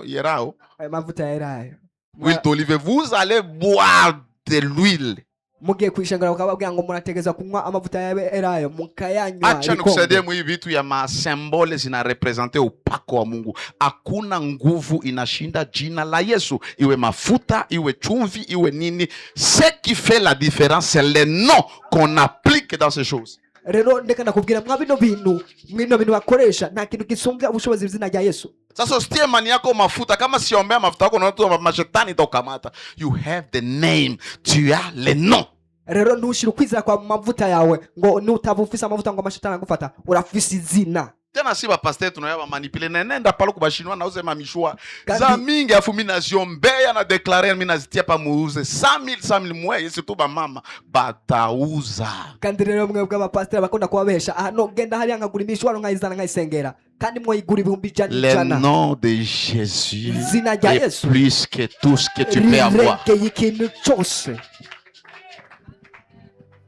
yerao. Mafuta yerayo. Huile d'olive, vous allez boire de l'huile. Mugiye kwishangara bakababwira ngo murategeza kunywa amavuta yerayo mukayanywa. Acha nikusaidie mwi vitu ya masembole zina represente upako wa Mungu. Hakuna nguvu inashinda jina la Yesu. Iwe mafuta, iwe chumvi, iwe nini. Ce qui fait la différence, c'est le nom qu'on applique dans ces choses. Rero ndeka nakubwira mwa bino bintu bakoresha nta kintu gisumbya ubushobozi bw'izina rya Yesu. Sasa usitie mani yako mafuta kama siombea mafuta yako na watu wa mashetani tokamata. You have the name, tu as le nom. Rero ntushira ukwizera kwa mavuta yawe ngo nutavufisa mavuta ngo mashetani agufata urafisa izina. Tena si ba pasteur tunoyaba manipule nenda palo kubashinwa na uze mamishwa za mingi afu mimi naziombea na declarer mimi nazitia pa muuze 100,000 mwe yesu tu ba mama batauza. Kandi rero mwe bwa pasteur bakunda kubabesha no genda hari angagura imishwaro nkayizana nkayisengera kandi mwe igura ibihumbi ijana. Le nom de Jésus est plus que tout ce que tu peux avoir.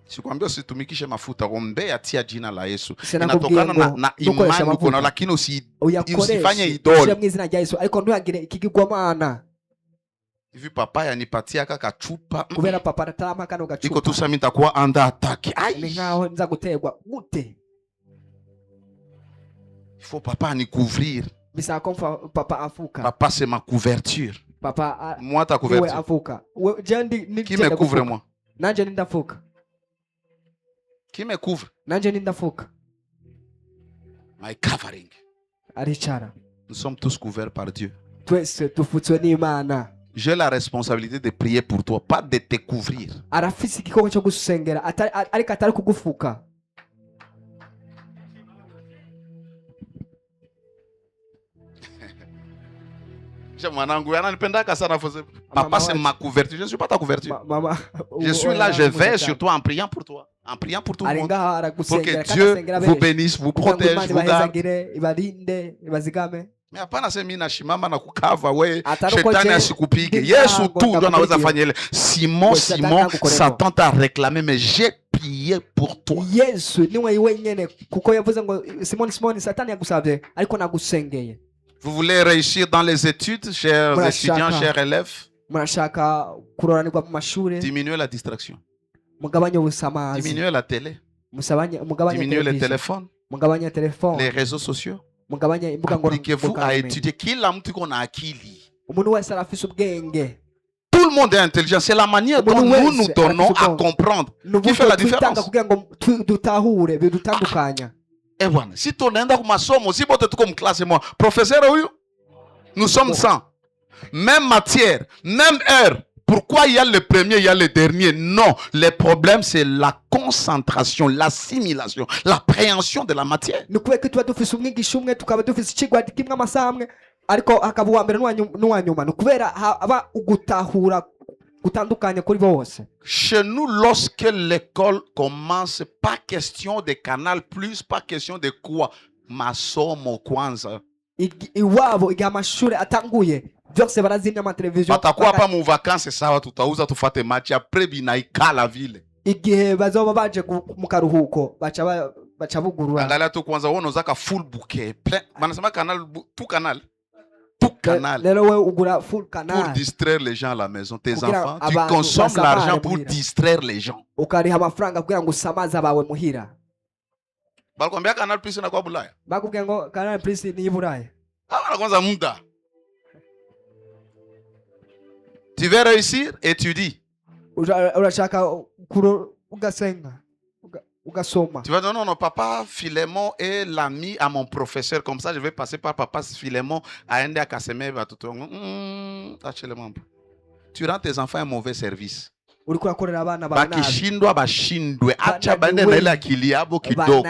Sikwambia usitumikishe mafuta, ombea tia jina la Yesu. Inatokana na imani uko na, lakini usifanye idol. Hivi papa yanipatia kaka chupa. Iko tu sasa nitakuwa anda attack. Il faut papa ni couvrir. Papa c'est ma couverture. Moi ta couverture. Qui me couvre moi? Nanje nindafuka. Qui me couvre? Nanje nindafuka. My covering. Arichara. Nous sommes tous couverts par Dieu. Twese tufutswe n'Imana. J'ai la responsabilité de prier pour toi, pas de te couvrir. Arafisi igikorwa cyo gusengera ariko atari kugufuka. Papa, c'est ma couverture. Je ne suis pas ta couverture. Je suis là, je veille sur toi en priant pour toi. En priant pour tout le monde. Pour que Dieu vous bénisse, vous protège, vous garde. Mais hapana sema mimi nashimama na kukava we shetani asikupige. Yesu tu ndo anaweza fanya ile. Simon, Satan t'a réclamé mais j'ai prié pour toi. Yesu niwe wenyene kuko yavuze ngo Simon Satani yagusabye ariko nagusengeye. Vous voulez réussir dans les études, chers étudiants, chers élèves? Diminuez la distraction. Diminuez la télé. Diminuez le téléphone. Les réseaux sociaux. Appliquez-vous à étudier. Kila mtu kona akili. Tout le monde est intelligent. C'est la manière dont nous donnons à comprendre qui fait la différence. Et voilà, si tu n'as pas masomo, si tu es comme classe et moi, professeur, nous sommes 100. Même matière, même heure, Pourquoi il y a le premier, il y a le dernier? Non, le problème c'est la concentration, l'assimilation, l'appréhension de la matière. Ni kubera ko tuba dufise umwigisha umwe tukaba dufise ikigwa kimwe amasaha amwe ariko hakaba uwa mbere n'uwa nyuma. Ni kubera haba ugutahura gutandukanye kuri bose. Chez nous, lorsque l'école commence, pas question de Canal+, pas question de quoi? Masomo kwanza. Iwabo igihe amashuri atanguye byose barazimya amateleviziyo. Batakuwa hapa mu vacances sawa, tutauza tufate match après binaikala vile. Igihe bazoba baje mu karuhuko baca bugurura. Angalia tu kwanza uone uzaka full bouquet. Banasema canal, tout canal. Lelo we ugura full canal. Pour distraire les gens à la maison, tes enfants. Tu consommes l'argent pour distraire les gens. Ukariha amafaranga kugira ngo usamaza bawe muhira. Balikwambia Canal Plus na kwa Bulaya. Bakubwira ngo Canal Plus ni Bulaya. Ah, kwanza muda. Tu veux réussir, étudie. Urashaka ugasenga. Ugasoma. Tu vas dire non, papa Philémon est l'ami à mon professeur. Comme ça, je vais passer par papa Philémon à Ende à Kaseme. Tu rends tes enfants un mauvais service. Bakishindwa bashindwe. Acha bande na ile akili yabo kidogo.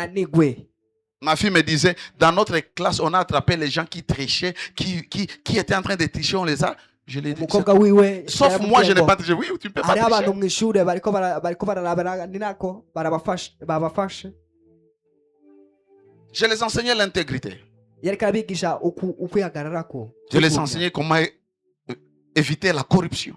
Ma fille me disait, dans notre classe, on a attrapé les gens qui trichaient, qui étaient en train de tricher, on les a. Je l'ai dit. Sauf moi, je n'ai pas triché. Oui, tu ne peux pas tricher. Je les enseignais l'intégrité. Je les enseignais comment éviter la corruption.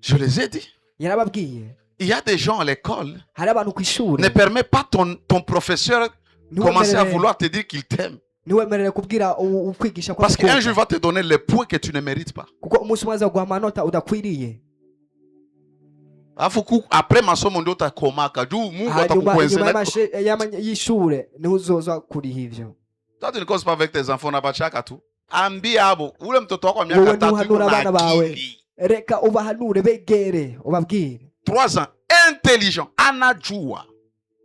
Je les ai dit. Il y a des gens à l'école. Ne permets pas ton professeur commencer à vouloir te dire qu'il t'aime. Parce qu'un jour va te donner les points que tu ne mérites pas. Après masomo ndio utakomaka juu Mungu atakukwenzela. Toi tu ne causes pas avec tes enfants na bachaka tu. Ambia abo ule mtoto wako wa miaka 3 reka ubahanure begere ubabwire 3 ans intelligent anajua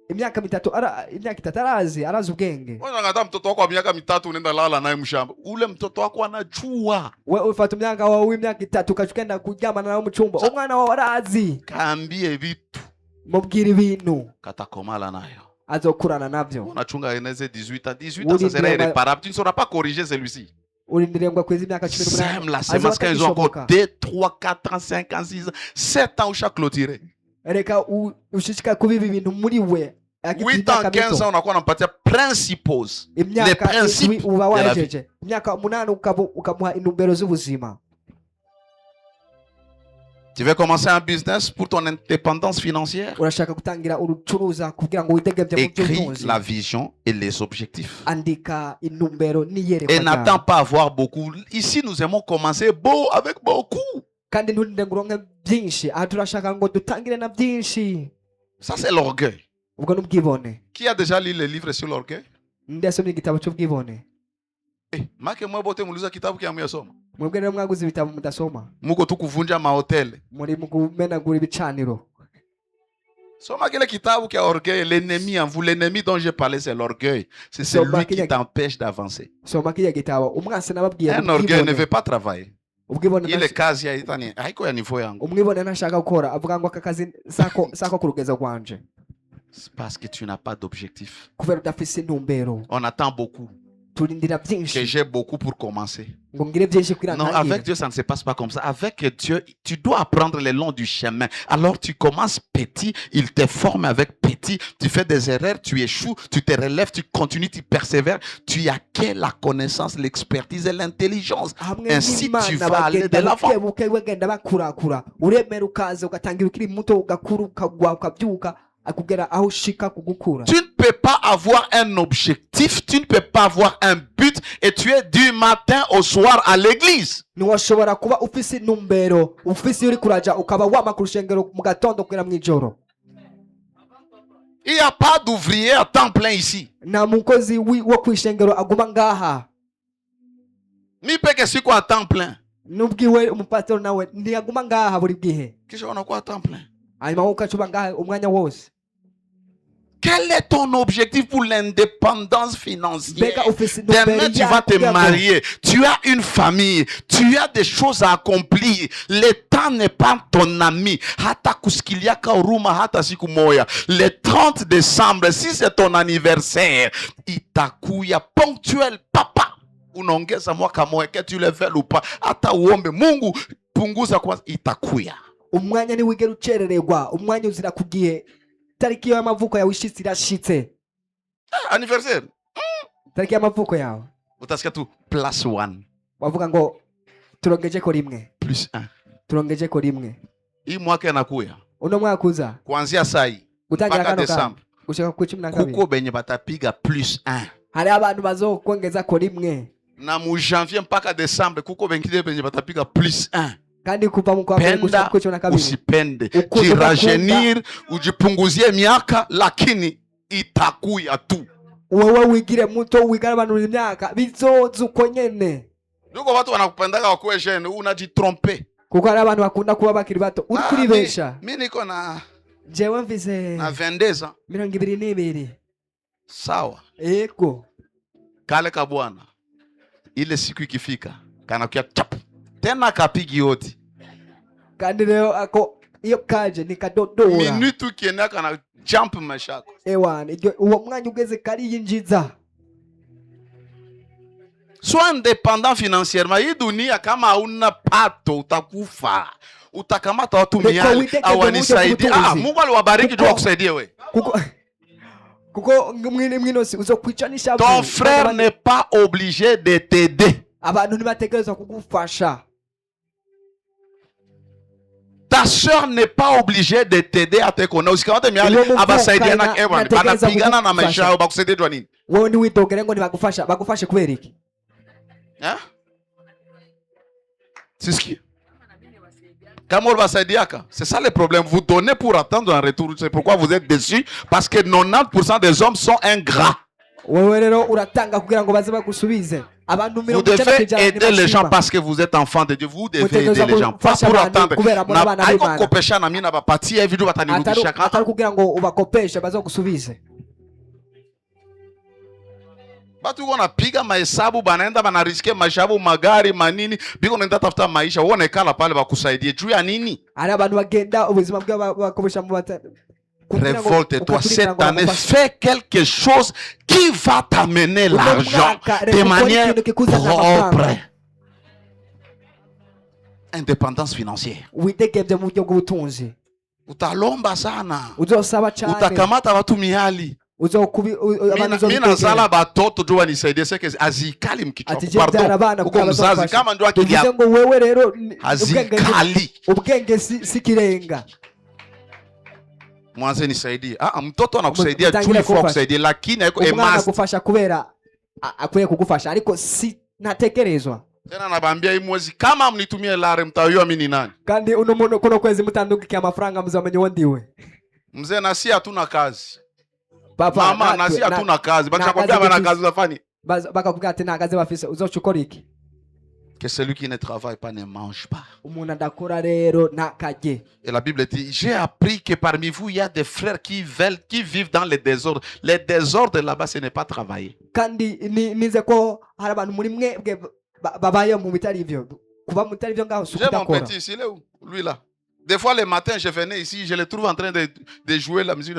imyaka 3 arazi ubwenge. Ngata mtoto wako wa miaka 3 unaenda lala naye mshamba. Ule mtoto wako anajua. Wewe ufata myaka wa w'imyaka 3 ukachukenda kuryamana nawe mu cyumba. Umwana wawe arazi. Kaambie vitu. Mubwire ibintu. Katakomala nayo. Azokurana navyo. Unachunga eneze 18 ans. 18 ans ça serait irréparable. Tu ne sauras pas corriger celui-ci. Sème la semence quand ils ont encore 2, 3, 4 ans, 5 ans, 6 ans, 7 ans où chaque clôturé. 8 ans, 15 ans, on a quoi? On a principaux. Les principes de la vie. Tu veux commencer un business pour ton indépendance financière? Écris la vision et les objectifs. Et n'attends pas avoir beaucoup. Ici, nous aimons commencer beau avec beaucoup. Ça, c'est l'orgueil. Qui a déjà lu le livre sur l'orgueil? Moi, bote muluza kitabu kia muyasoma. Mwebwe mwaguze ibitabo mudasoma. Muko tu kuvunja mahoteli. Muri mukumenagura ibicaniro. Soma kile kitabu kia orgueil. L'ennemi en vous, l'ennemi dont j'ai parlé, c'est l'orgueil. C'est celui qui t'empêche d'avancer. Soma kile gitabo. Umwase nababwiye. Un orgueil ne veut pas travailler. Il est kazi ya itani. Haiko ya niveau yangu. Umwibone ntashaka gukora avuga ngo akazi sako kurugeza kwanje. Parce que tu n'as pas d'objectif. Kubera udafise intumbero. On attend beaucoup. Que j'ai beaucoup pour commencer. Non, avec Dieu, ça ne se passe pas comme ça. Avec Dieu, tu dois apprendre le long du chemin. Alors, tu commences petit, il te forme avec petit. Tu fais des erreurs, tu échoues, tu te relèves, tu continues, tu persévères. Tu acquiers la connaissance, l'expertise et l'intelligence. Ainsi, tu vas aller de l'avant. Tu ne peux pas avoir un objectif, tu ne peux pas avoir un but et tu es du matin au soir à l'église. Il n'y a pas d'ouvrier à temps plein ici. Ni peke siko à temps plein. Kisha wana kwa à temps plein. Quel est ton objectif pour l'indépendance financière? Demain, tu vas te marier. Tu as une famille. Tu as des choses à accomplir. Le temps n'est pas ton ami. Le 30 décembre, si c'est ton anniversaire, itakuya ponctuel, papa. Unaongeza mwaka moja, tu le fais ou pas. Hata uombe Mungu punguza kwa itakuya. Umwanya ni wigera ucerererwa, umwanya uzira kugiye. Tariki y'amavuko yawe ishitse irashitse. Anniversaire. Tariki y'amavuko yawe. Utasikia tu +1. Wavuga ngo turongeje ko rimwe. +1. Turongeje ko rimwe. Hii mwaka inakuya. Uno mwaka uza. Kuanzia saa hii mpaka Desemba. Gushika ku 12. Kuko benye batapiga +1. Hari abantu bazokongeza ko rimwe. Na mu janvier mpaka Desemba kuko benye batapiga +1. Kandi kuva mu kwa gushika ku 12. Usipende. Jirajenir, ujipunguzie miaka lakini itakuya tu. Wewe wigire muto wigabanura imyaka bizoza uko nyene. Nuko watu wanakupendaga wakuwe jeune, unajitrompe. Kuko hari abantu bakunda kuba bakiri bato. Uri kuribesha. Mimi niko na jewe mvise na 22 ans. 22. Sawa. Eko. Kale ka bwana. Ile siku ikifika, kanakuya chap. Tena kapigi yote. Kandi leo ako iyo kaje nikadodora. Minutu kienda kana jump mashako. Ewana, uwo mwanya ugeze kari yinjiza. Sois indépendant financièrement. Hii dunia kama hauna pato utakufa. Utakamata watu miali awanisaidia. Mungu aliwabariki tu akusaidie wewe. Kuko mwinosi uzokwicanisha. Ton frère n'est pas obligé de t'aider. Abantu nibategerezwa kugufasha. Ta sœur n'est pas obligée de t'aider à te connaître. Usikamate miali abasaidia na ewan. Banapigana na maisha yao bakusaidia tu nini? Wewe ni witogere ngo nibagufasha, bagufashe kubera iki? Hein? C'est ce qui. C'est ça le problème. Vous donnez pour attendre un retour. C'est pourquoi vous êtes déçus. Parce que 90% des hommes sont ingrats. Vous devez aider les gens parce que vous êtes enfant de Dieu. Vous devez aider les gens. Pas pour attendre. Batu wanapiga mahesabu banaenda banariske mashabu magari manini biko nenda tafuta maisha uone kala pale bakusaidie juu ya nini? Ari abantu bagenda ubuzima bwa bakobesha mu bata. Révolte-toi cette année, fais quelque chose qui va t'amener l'argent de manière propre. Indépendance financière. Utalomba sana. Utakamata watu miali. Mina zala batoto jua nisaidie seke azikali mkichwa. Pardon. Uko mzazi kama ndo akili yako. Azikali. Ubwenge si kirenga. Mwanze nisaidie. Mtoto anakusaidia juu ifo kusaidia lakini haiko emas. Anakufasha kubera akwiye kugufasha ariko si natekerezwa. Tena nabambia hii mwezi kama mnitumie lare mtayua mimi ni nani. Kandi uno muno kuno kwezi mutandukikia amafaranga muzamenye wondiwe. Mzee nasi hatuna kazi. Papa, mama nasi hatuna kazi. Bakakwambia bana kazi zafani. Bakavuga ati nta kazi bafise uzochukora iki? Que celui qui ne travaille pas ne mange pas. Et la Bible dit, j'ai appris que parmi vous, il y a des frères qui vivent dans les désordres. Les désordres là-bas, ce n'est pas travailler. J'ai mon petit ici, il est où? Lui là. Des fois, le matin, je venais ici, je le trouve en train de jouer la musique.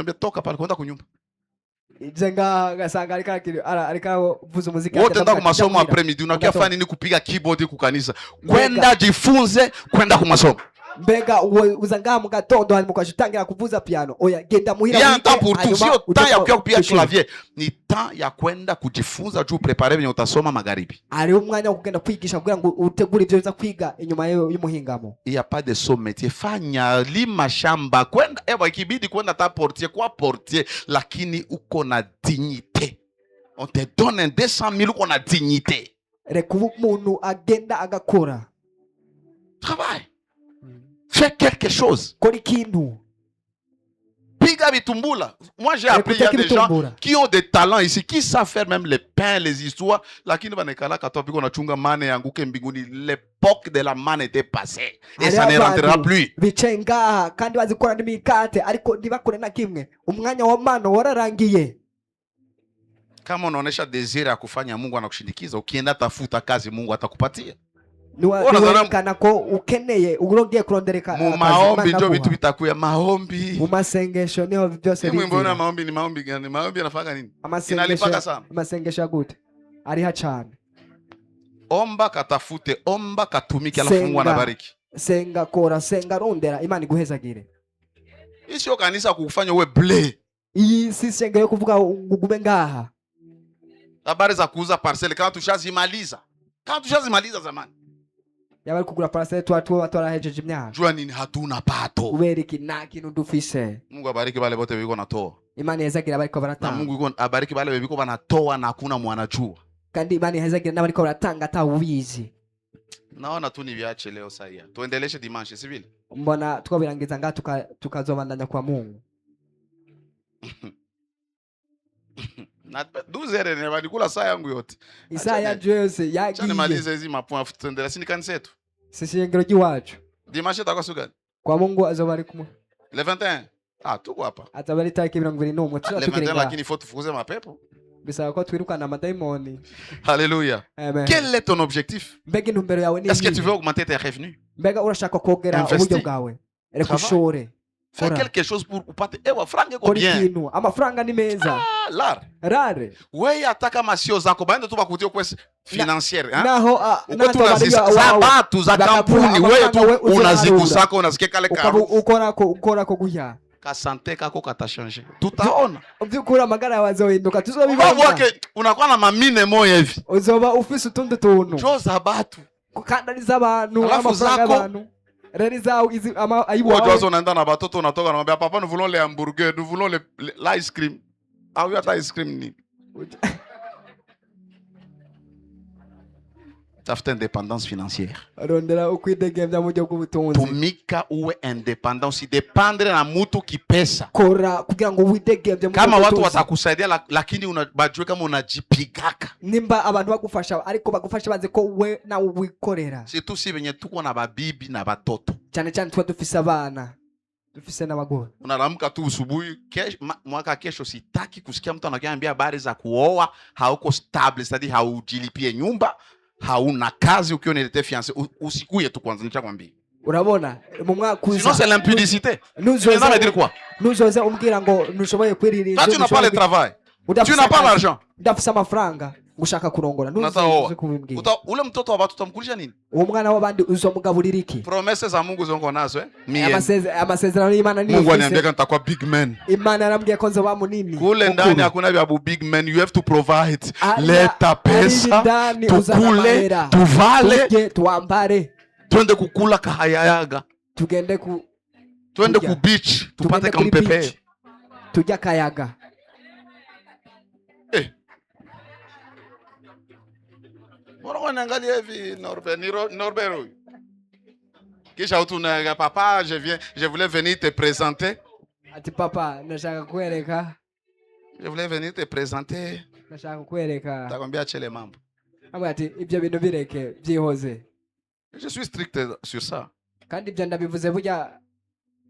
Wote nda kumasomo après-midi unakia fanya nini kupiga keyboard kukanisa? Kwenda jifunze, kwenda kumasomo. Mbega uzangaa mu gatondo hanyuma ukashitangira kuvuza piano. Oya genda muhira. Ya temps pour tout. Sio temps ya kupiga clavier. Ni temps ya kwenda kujifunza juu prepare venye utasoma magharibi. Ari umwanya wo kugenda kwigisha kugira ngo utegure ivyo uza kwiga inyuma y'umuhingamo. Il y a pas de saut métier. Fanya lima shamba kwenda ikibidi kwenda ta portier kwa portier lakini uko na dignité. On te donne un 200 000 uko na dignité. Rekubu umuntu agenda agakora. Travail. Fais quelque chose. Peu Piga bitumbula. Moi j'ai appris, il y a des gens qui ont des talents ici, qui savent faire même les pains, les histoires. Lakini banekala katopi kona chunga mane yanguke mbinguni. L'époque de la manne était passée. Et ça ne rentrera plus. Vichenga kandi bazikora n'imikate ariko ntibakore na kimwe. Umwanya wa mano wararangiye. Kama unaonesha desire ya kufanya, Mungu anakushindikiza. Ukienda tafuta kazi, Mungu atakupatia. Niwerekana ko ukeneye ugiye kurondereka akazi. Mu maombi ndio vitu bitakuya. Maombi. Mu masengesho niho byose bizi. Mbona maombi ni maombi gani? Maombi yanafanya nini? Inalipaka sana. Masengesho gute? Ariha cyane. Omba katafute, omba katumike, alafu Mungu anabariki. Senga kora, senga rondera, Imana iguhezagire. Sio kanisa kukufanya uwe ble. Iyi si senga yo kuvuga ngugume ngaha. Habari za kuuza parcelle kama tushazimaliza. Kama tushazimaliza zamani. Yabari kugura parcelle twarahejeje imyaka. Jua nini hatuna pato. Uberiki nta kintu dufise. Mungu abariki bale bote biko natoa. Imana yezagira bariko baratanga. Na Mungu abariki bale biko banatoa na hakuna mwanajua. Kandi Imana yezagira n'abariko baratanga atawubizi. Naona tu niviache leo saia. Tuendeleshe dimanche, si vile? Mbona tukabirangiza nga tukazobandanya kwa Mungu. Na 12 ne balikula saa yangu yote. Isaa ya Jose yagiye. Chane maliza hizi mapoint tuendelea sini kanisa yetu. Sisi yengero giwacu. Dimanche takwa sugani. Kwa Mungu azobari kumwe. Le 21. Ah, tuko hapa. Atabari tariki 21 tuzatukirega. Lakini faut tufukuze mapepo. Bisaba ko twirukana amadaimoni. Alléluia. Quel est ton objectif? Mbega intumbero yawe ni. Est-ce que tu veux augmenter tes revenus? Mbega urashaka kogera uburyo bwawe. Reka ushore. Fais quelque chose pour upate franga ko bien. Amafaranga ni meza. Rare. Wewe ataka masio zako baende tu bakutie kwa financière, hein? Naho tu za kampuni wewe tu unazikusaka unasikia kale karo. Ukora ko guya. Kasante kako katachanger. Tutaona. Ubyukura amagara yawazohinduka tuzobibona. Wake unakuwa na mamine moya hivi. Uzoba ufise utundi tuntu. Joza batu. Kukandaliza abantu amafaranga y'abantu. Renizao izi ama aibu. Wazo unaenda na batoto unatoka na papa nous voulons les hamburgers, nous voulons l'ice cream. Ah oui, ata ice cream ni. Tafuta indépendance financière. Rondera ukwidegemvya mu byo bw'ubutunzi. Tumika uwe independent, si dependre na mutu kipesa. Kora kugira ngo widegemvye mu kama watu watakusaidia lakini unabajwe kama unajipigaka. Nimba abantu bagufasha ariko bagufasha baze ko we na wikorera. Surtout si benye tuko na babibi na batoto. Cyane cyane twa dufise abana. Dufise n'abagore. Unaramka tu usubuhi mwaka kesho sitaki kusikia mtu anakiambia habari za kuoa, hauko stable, c'est-à-dire haujilipie nyumba. Hauna kazi ukiwa unalete fiancé, usikuye tu kwanza nichakwambia. Urabona mu mwaka uza. Sinon c'est l'impudicité. Nous allons dire quoi? Nous oza umbwira ngo nushoboye kwirira. Tu n'as pas le travail. Tu n'as pas l'argent. Ndafisa amafaranga gushaka kurongora. Ule mtoto wa watu utamkulisha nini? Uwo mwana w'abandi uzomugaburira iki? Promesses za Mungu zongo nazo amasezerano y'Imana ni. Mungu ananiambia nitakuwa big man. Imana anambia kwanza wa munini. Kule ndani hakuna vya big man, you have to provide. Leta pesa. Tukule, tuvale, tuambare. Twende kukula kahayayaga. Twende ku beach, tupate kampepe. Tujya kayaga. Unaangalia hivi Norbert huyu. Kisha utunaga papa, je voulais venir te présenter. Ati papa, nashaka kueleka. Je voulais venir te présenter. Nashaka kueleka. Takwambia chele mambo. Ati ibyo bintu bireke byihoze. Je suis strict sur ça. Kandi ibyo ndabivuze burya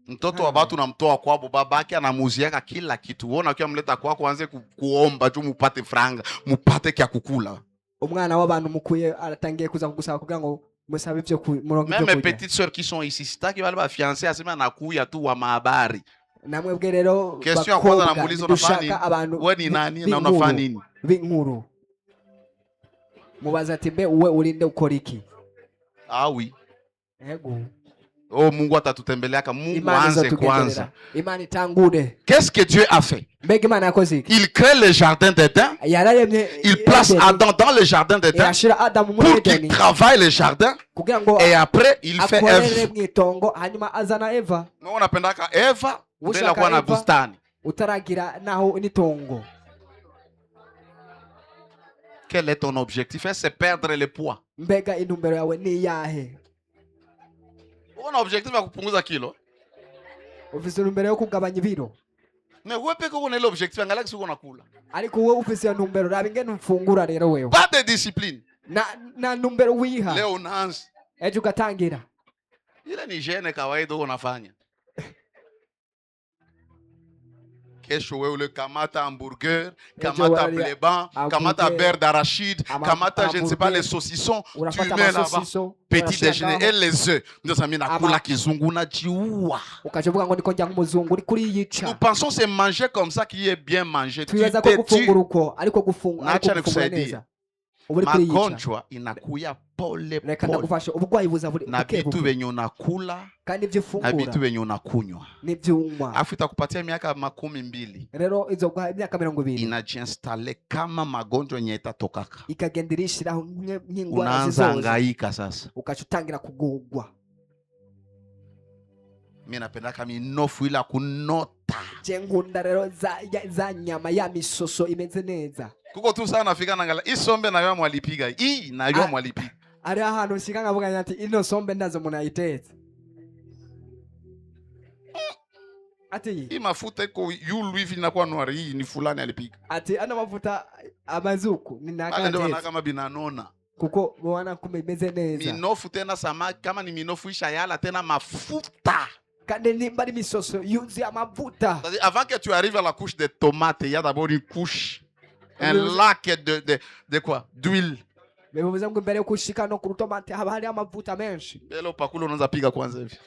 mtoto wa watu namtoa kwabo, babake anamuziaka kila kitu. Uona ukiwa mleta kwako anze kuomba tu mupate franga, mupate kya kukula. Umwana w'abantu mukuye aratangiye kuza kugusaba kugira ngo musabe ibyo murongo ibyo. Même mes petites sœurs qui sont ici, sitaki wale ba fiancés asema nakuya tu wa mahabari. Namwe bwe rero question ya kwanza namuuliza unafanya wewe ni nani na unafanya nini? Binkuru. Mubaza ati be uwe urinde ukora iki? Ah oui. Ego. Oh, Mungu atatutembeleaka. Mungu anze kwanza. Imani tangure. Qu'est-ce que Dieu a fait? Il crée le jardin d'Éden. Il place Adam dans le jardin d'Éden pour qu'il travaille le jardin. Et après, il fait Ève. On appelle ça Eva. Mbele kwa na bustani. Utaragira naho nitongo. Quel est ton objectif? C'est perdre le poids. Mbega intumbero yawe ni yahe? On a objectif ya kupunguza kilo. Ufise intumbero yo kugabanya ibiro. Mais où est-ce qu'on est l'objectif? On a l'air qu'on a cool. ariko wowe ufise ntumbero raba ingene ufungura rero wewe Pas de discipline. na ntumbero wiha Leo unaanza. ejo ugatangira Ile ni jene kawaida unafanya. Kesho wewe ule kamata hamburger, kamata bleban, kamata beurre d'arachide, kamata je ne sais pas les saucissons, tu mets là-bas petit déjeuner et les œufs. Nous pensons c'est manger comme ça qui est bien mangé. Tu magonjwa inakuya pole pole na vitu venye unakula na vitu venye unakunywa, afu itakupatia miaka 20 inajiinstale kama magonjwa yenye itatokaka, unaanza hangaika sasa. Ukachutangira kugugwa. Mimi napendaka minofu ila kunota. Jengunda rero za nyama ya misoso imeze neza. Kuko tu sana nafika nangala isombe nayo mwalipiga. Hii nayo mwalipiga. Ari ahantu shikanga vuga ati ino sombe ndazo munayitetse. Ati hii mafuta iko yulu hivi inakuwa noir, hii ni fulani alipiga. Ati ana mafuta amazuku ni nakati. Ndio wana kama binanona. Kuko wana kumeze neza. Minofu tena samaki kama ni minofu isha yala tena mafuta. Avant que tu arrives à la couche de tomates, il y a d'abord une couche, un lac de quoi? D'huile. Et là, pakula unaanza piga kwanza hivi.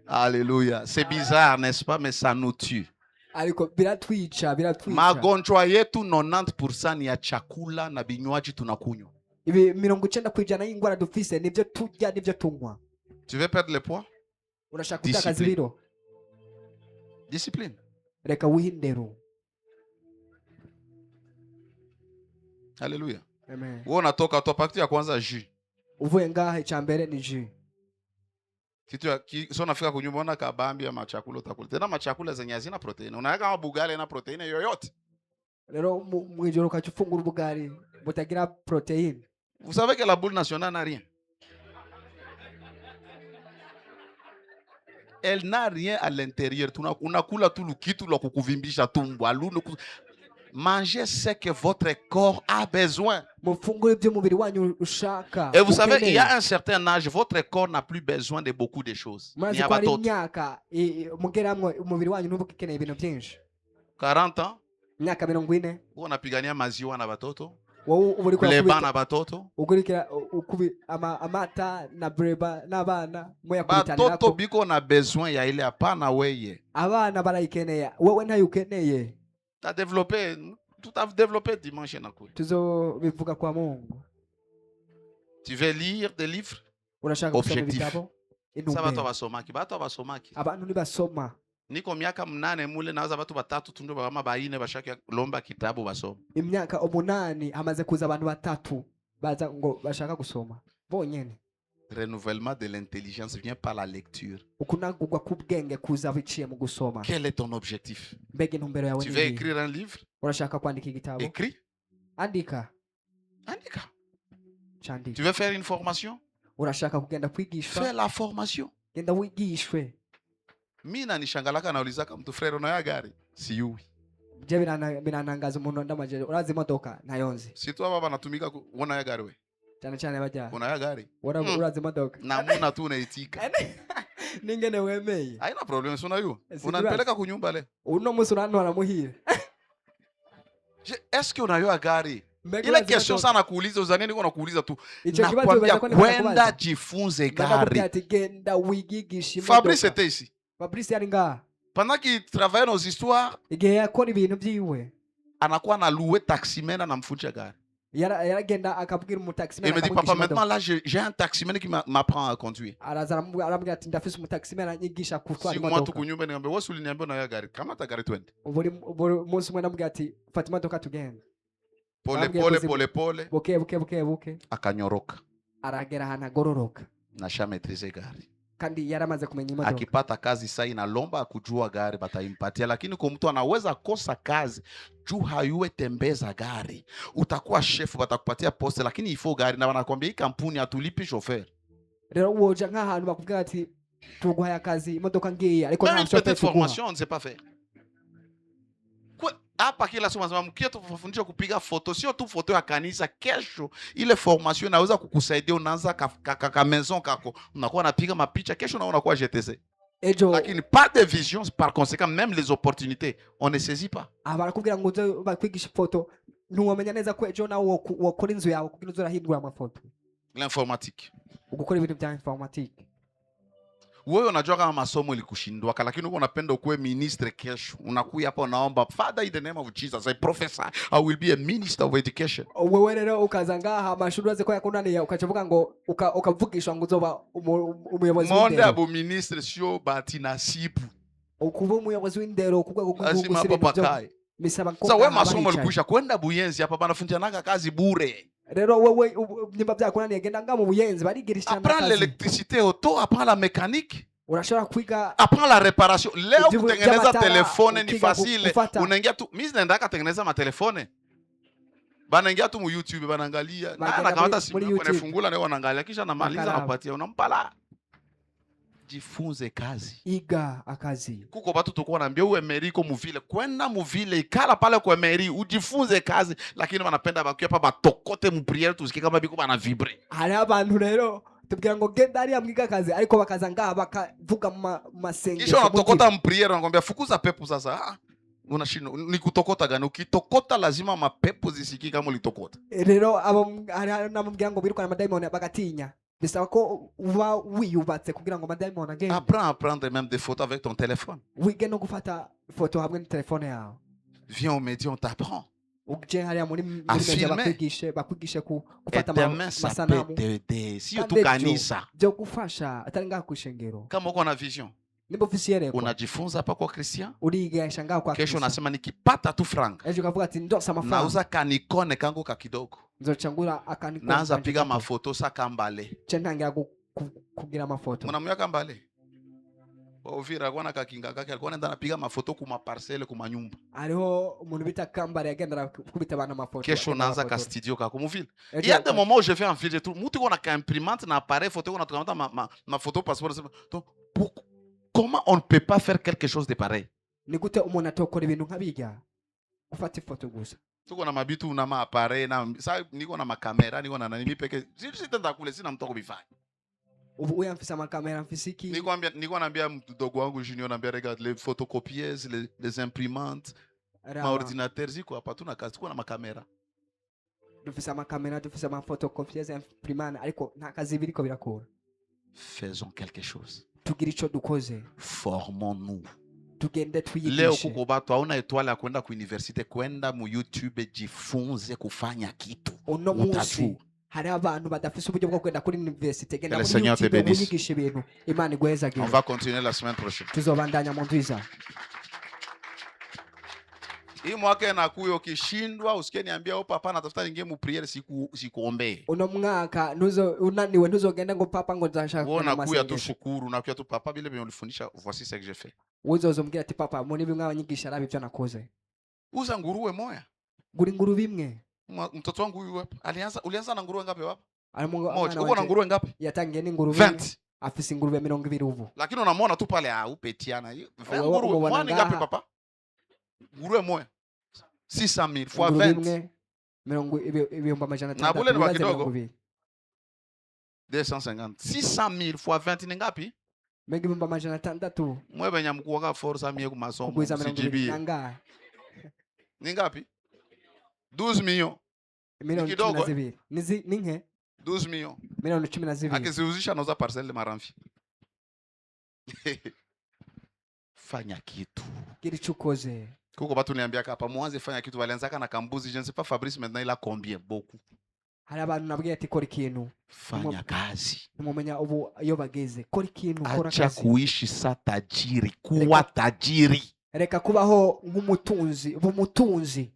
Alléluia. C'est bizarre, n'est-ce pas? Mais ça nous tue. Magonjwa yetu 90% ni ya chakula na binywaji tunakunywa. Tu veux perdre le poids? Discipline. Discipline. Alléluia. Amen. Wewe unatoka tu parti ya kwanza jus. Uvuye ngahe cha mbere ni jus. Kitu sio unafika kunyumba una kabambi ya machakula utakula. Tena machakula zenye hazina proteini. Unaweka kama bugali na proteini yoyote. Lero mwijoro kachufungura bugali butagira proteine. Vous savez que la boule nationale n'a rien. Elle n'a rien à l'intérieur. Unakula tu lukitu la kukuvimbisha tumbo. Mangez ce que votre corps a besoin. Et vous savez, il y a un certain âge, votre corps n'a plus besoin de beaucoup de choses. 40 ans. Unapigania maziwa na batoto. Kuleba na batoto. Batoto biko na besoin ya ile hapana weye. Abana barayikeneye. Wewe nayo ukeneye. Tu as développé dimanche na kule. Tuzo bivuga kwa Mungu. Tu veux lire des livres? Objectif. Ça va basomaki. Bato basomaki. Abantu ni basoma. Niko miaka 8 mule nawaza batu batatu tundu bama baine bashaka lomba kitabu basoma. Imyaka 8 hamaze kuza abantu batatu baza ngo bashaka gusoma. Bonyene. Renouvellement de l'intelligence vient par la lecture. Ukunagurwa kubwenge kuza biciye mu gusoma. Quel est ton objectif? Mbege ntumbero yawe. Tu veux écrire un livre? Urashaka kwandika igitabo? Écris. Andika. Andika. Chandika. Tu veux faire une formation? Urashaka kugenda kwigishwa? Fais la formation. Genda wigishwe. Mina nishangalaka naulizaka mtu frère unayo gari? Siyui. Je binanangaza umuntu ndamaje urazi imodoka nayonzi. Si tu baba natumika unayo gari we? Cyane baja. Unayo gari? Urazi imodoka. Na muna tu unaitika. Ningene wemeye. Haina problem sio nayo. Unanipeleka kunyumba le. Uno musi urantora muhire. Est-ce que unayo gari? Ile question sana kuuliza uzaneni uko nakuuliza tu. Nakwambia kwenda jifunze gari. Fabrice était ici. Fabrice yari ngaha. Pendant qu'il travaillait nos histoires, igihe yakora ibintu byiwe anakuwa na louer taximène anamfunja gari. Yaragenda akabwira umutaximène. Il me dit papa maintenant là j'ai un taximène qui m'apprend à conduire. Arambwira ati ndafise umutaximène anyigisha kutwara imodoka. Si mwatu kunyumba niambia wewe uliniambia na gari. Kama ta gari twende. Buri munsi mwe namubwira ati fata imodoka tugende. Pole. Buke. Akanyoroka. Aragera hana gororoka. Nasha maîtriser gari. Kandi yaramaze kumenya imodoka. Akipata kazi sasa inalomba kujua gari bataimpatia, lakini kwa mtu anaweza kosa kazi juu hayuwe tembeza gari. Utakuwa chef batakupatia poste lakini ifo gari na wanakuambia hii kampuni hatulipi chauffeur. Rero woja nk'ahantu bakubwira ati tuguhaye akazi imodoka ngiye ariko Même nta une shoferi petite tuguha. formation, on ne sait pas faire. Hapa kila siku nasema mkia tufundishe kupiga foto, sio tu foto ya kanisa. Kesho ile formation inaweza kukusaidia, unaanza ka maison kako, unakuwa unapiga mapicha, kesho unaona kwa GTC. Lakini pas de vision, par conséquent même les opportunités on ne saisit pas. Barakubwira ngo uze bakwigisha foto, ntiwamenya neza ko ejo nawe wakora inzu yawe kugira uze urahindura amafoto. L'informatique, Ugukora ibintu bya informatique. wewe unajua kama masomo ilikushindwa, lakini uko unapenda ukuwe ministre kesho. Unakuja hapa unaomba, Father, in the name of Jesus I prophesy I will be a minister of education. Wewe rero ukaza ngaha amashuri aze ko yakunaniye ukacavuga ngo ukavugishwa ngo uzoba umuyobozi w'indero. Monde abo ministre sio bahati nasibu. Ukuba umuyobozi w'indero ku rwego rw'igihugu sire misaba ko. Sasa wewe masomo ulikwisha kwenda Buyenzi hapa banafunzanaga kazi bure. Rero wewe nyimba byakunaniye genda nga mu Buyenzi barigirishana kazi. Apprends l'électricité auto, apprends la mécanique. Urashobora kwiga, apprends la réparation. Leo kutengeneza telefone ni fasile. Unaingia tu, mimi naenda kutengeneza matelefone. Banaingia tu mu YouTube banaangalia. Na anakamata simu anafungula leo anaangalia kisha namaliza anapatia unampala. Jifunze kazi. Iga akazi. Kuko batu tuko naambia uwe meri ko muvile, kwenda muvile ikala pale kwa meri ujifunze kazi, lakini wanapenda bakiwa hapa batokote mu priere tusikie kama biko bana vibre. Hari abantu rero tubwira ngo genda ari amwiga kazi ariko bakaza ngaha bakavuga masengesho. Kisha unatokota mu priere anakuambia fukuza pepo sasa. Unashinda ni kutokota gani? Ukitokota lazima mapepo zisikike kama ulitokota. Rero abo hari namubwira ngo birukana amadaimoni bagatinya. Bisaba ko uba wiyubatse kugira ngo amadaimoni agende. Apprends à prendre même des photos avec ton téléphone. Wige no gufata foto hamwe na telefone yawe. Viens au média, on t'apprend. Uje hariya muri media bakwigishe gufata masanamu. Si tu kanisa. Byo gufasha atari ngaha kwishengero. Kama uko na vision. Nibo officiel ko. Unajifunza hapa kwa Christian. Urigesha ngaho kwa Kristo. Kesho unasema nikipata tu franga. Ejo kavuga ati ndosa mafaranga. Nauza kanikone kangu ka kidogo. Nzochangura akanikone. Naanza piga mafoto sa kambale. Chendangira kugira mafoto. Mwanamya kambale. Uvira kwa kakinga kake alikuwa anaenda anapiga mafoto kuma parcelle kuma nyumba. Ariho umuntu bita kambale yagenda kubita bana mafoto. Kesho naanza ka studio ka kumuvile. Il y a des moments où je fais en ville tout. Mutu kona ka imprimante na appareil photo kona tukamata ma photo passeport. Donc comment on ne peut pas faire quelque chose de pareil? Ni gute umuntu atokora ibintu nk'abiga ufata ifoto gusa. Tuko na mabitu na ma appareil na sasa niko na makamera niko na nani peke. Sisi tenda kule sina mtoko bifanya. Ubu yamfisa makamera mfisiki. Niko naambia mdogo wangu Junior naambia regarde les photocopieuses, les imprimantes, ma ordinateur ziko hapa tuna kazi tuko na makamera. Dufisa makamera, dufisa ma photocopieuse, imprimante ariko nta kazi biriko birakora. Faisons quelque chose. Tugira ico dukoze. Formons-nous. Tugende twiyigishe. Leo kuko batu hauna etwale ya kwenda ku university, kwenda mu YouTube jifunze kufanya kitu. Uno munsi hari abantu badafise uburyo bwo kwenda kuri university, genda muri YouTube uyigishe ibintu. Imana igwezagire. On va continuer la semaine prochaine. Tuzobandanya mu ndwiza. Hii mwaka na kuyo kishindwa usikie niambia opa hapana tafuta ningie mu priere sikuombe. Uno mwaka unaniwe ntuzogenda ngo papa ngo ndashaka kuona kuya tu shukuru na kuya tu papa bile bime ulifundisha, voici ce que j'ai fait. Uzozombwira ati papa muri bimwe abanyigisha arabi byo nakoze. Uza nguruwe moya. Guri nguru bimwe. Mtoto wangu huyu hapa ulianza na nguruwe ngapi hapa? Moja. Uko na nguruwe ngapi? Yatangiye ni nguruwe 20. Afise ingurube 20 ubu. Lakini unamwona tu pale upetiana. 20 nguruwe. Mwani ngapi papa? Nguruwe moya. 600,000 fois 20. Ibihumbi amajana 500. Na bule ni kidogo. 250. 600,000 fois 20 ni ngapi? Ibihumbi amajana 600. Mwewe nyamkuwa ka forza mie ku masomo. CGB. Ni ngapi? 12 millions. Milioni 12. Ni nke? 12 millions. Milioni 12. Akiziuzisha nauza parcelle maramfi. Fanya kitu. Kile chukoze. Kuko batu niambia hapa mwanze fanya kitu walianzaka na kambuzi, je ne sais pas Fabrice maintenant il a combien beaucoup. Hari abantu nabwiye ati kora ikintu. Fanya kazi. Mumenya ubu iyo bageze. Kora ikintu, kora kazi. Acha kuishi sa tajiri, kuwa tajiri. Reka kubaho nk'umutunzi, umutunzi.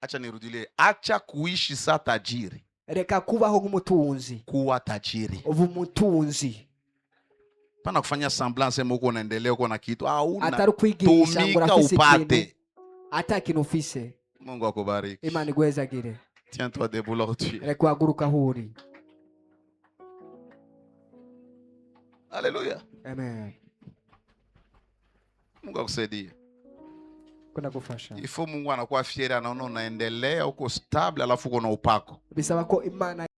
Acha nirudilie, acha kuishi sa tajiri. Reka kubaho nk'umutunzi. Kuwa tajiri. Umutunzi. Pana kufanya semblance uko unaendelea uko na kitu. Atari kwigisha ngo urafise upate. Ata kintu ufise. Mungu akubariki. Imana igwezagire. Tiens-toi debout aujourd'hui. Reka haguruka huri. Haleluya. Amen. Mungu akusaidie. Kuna kufasha. Ifo Mungu anakuwa fieri, anaona unaendelea uko stable alafu uko na upako. Bisaba ko Imana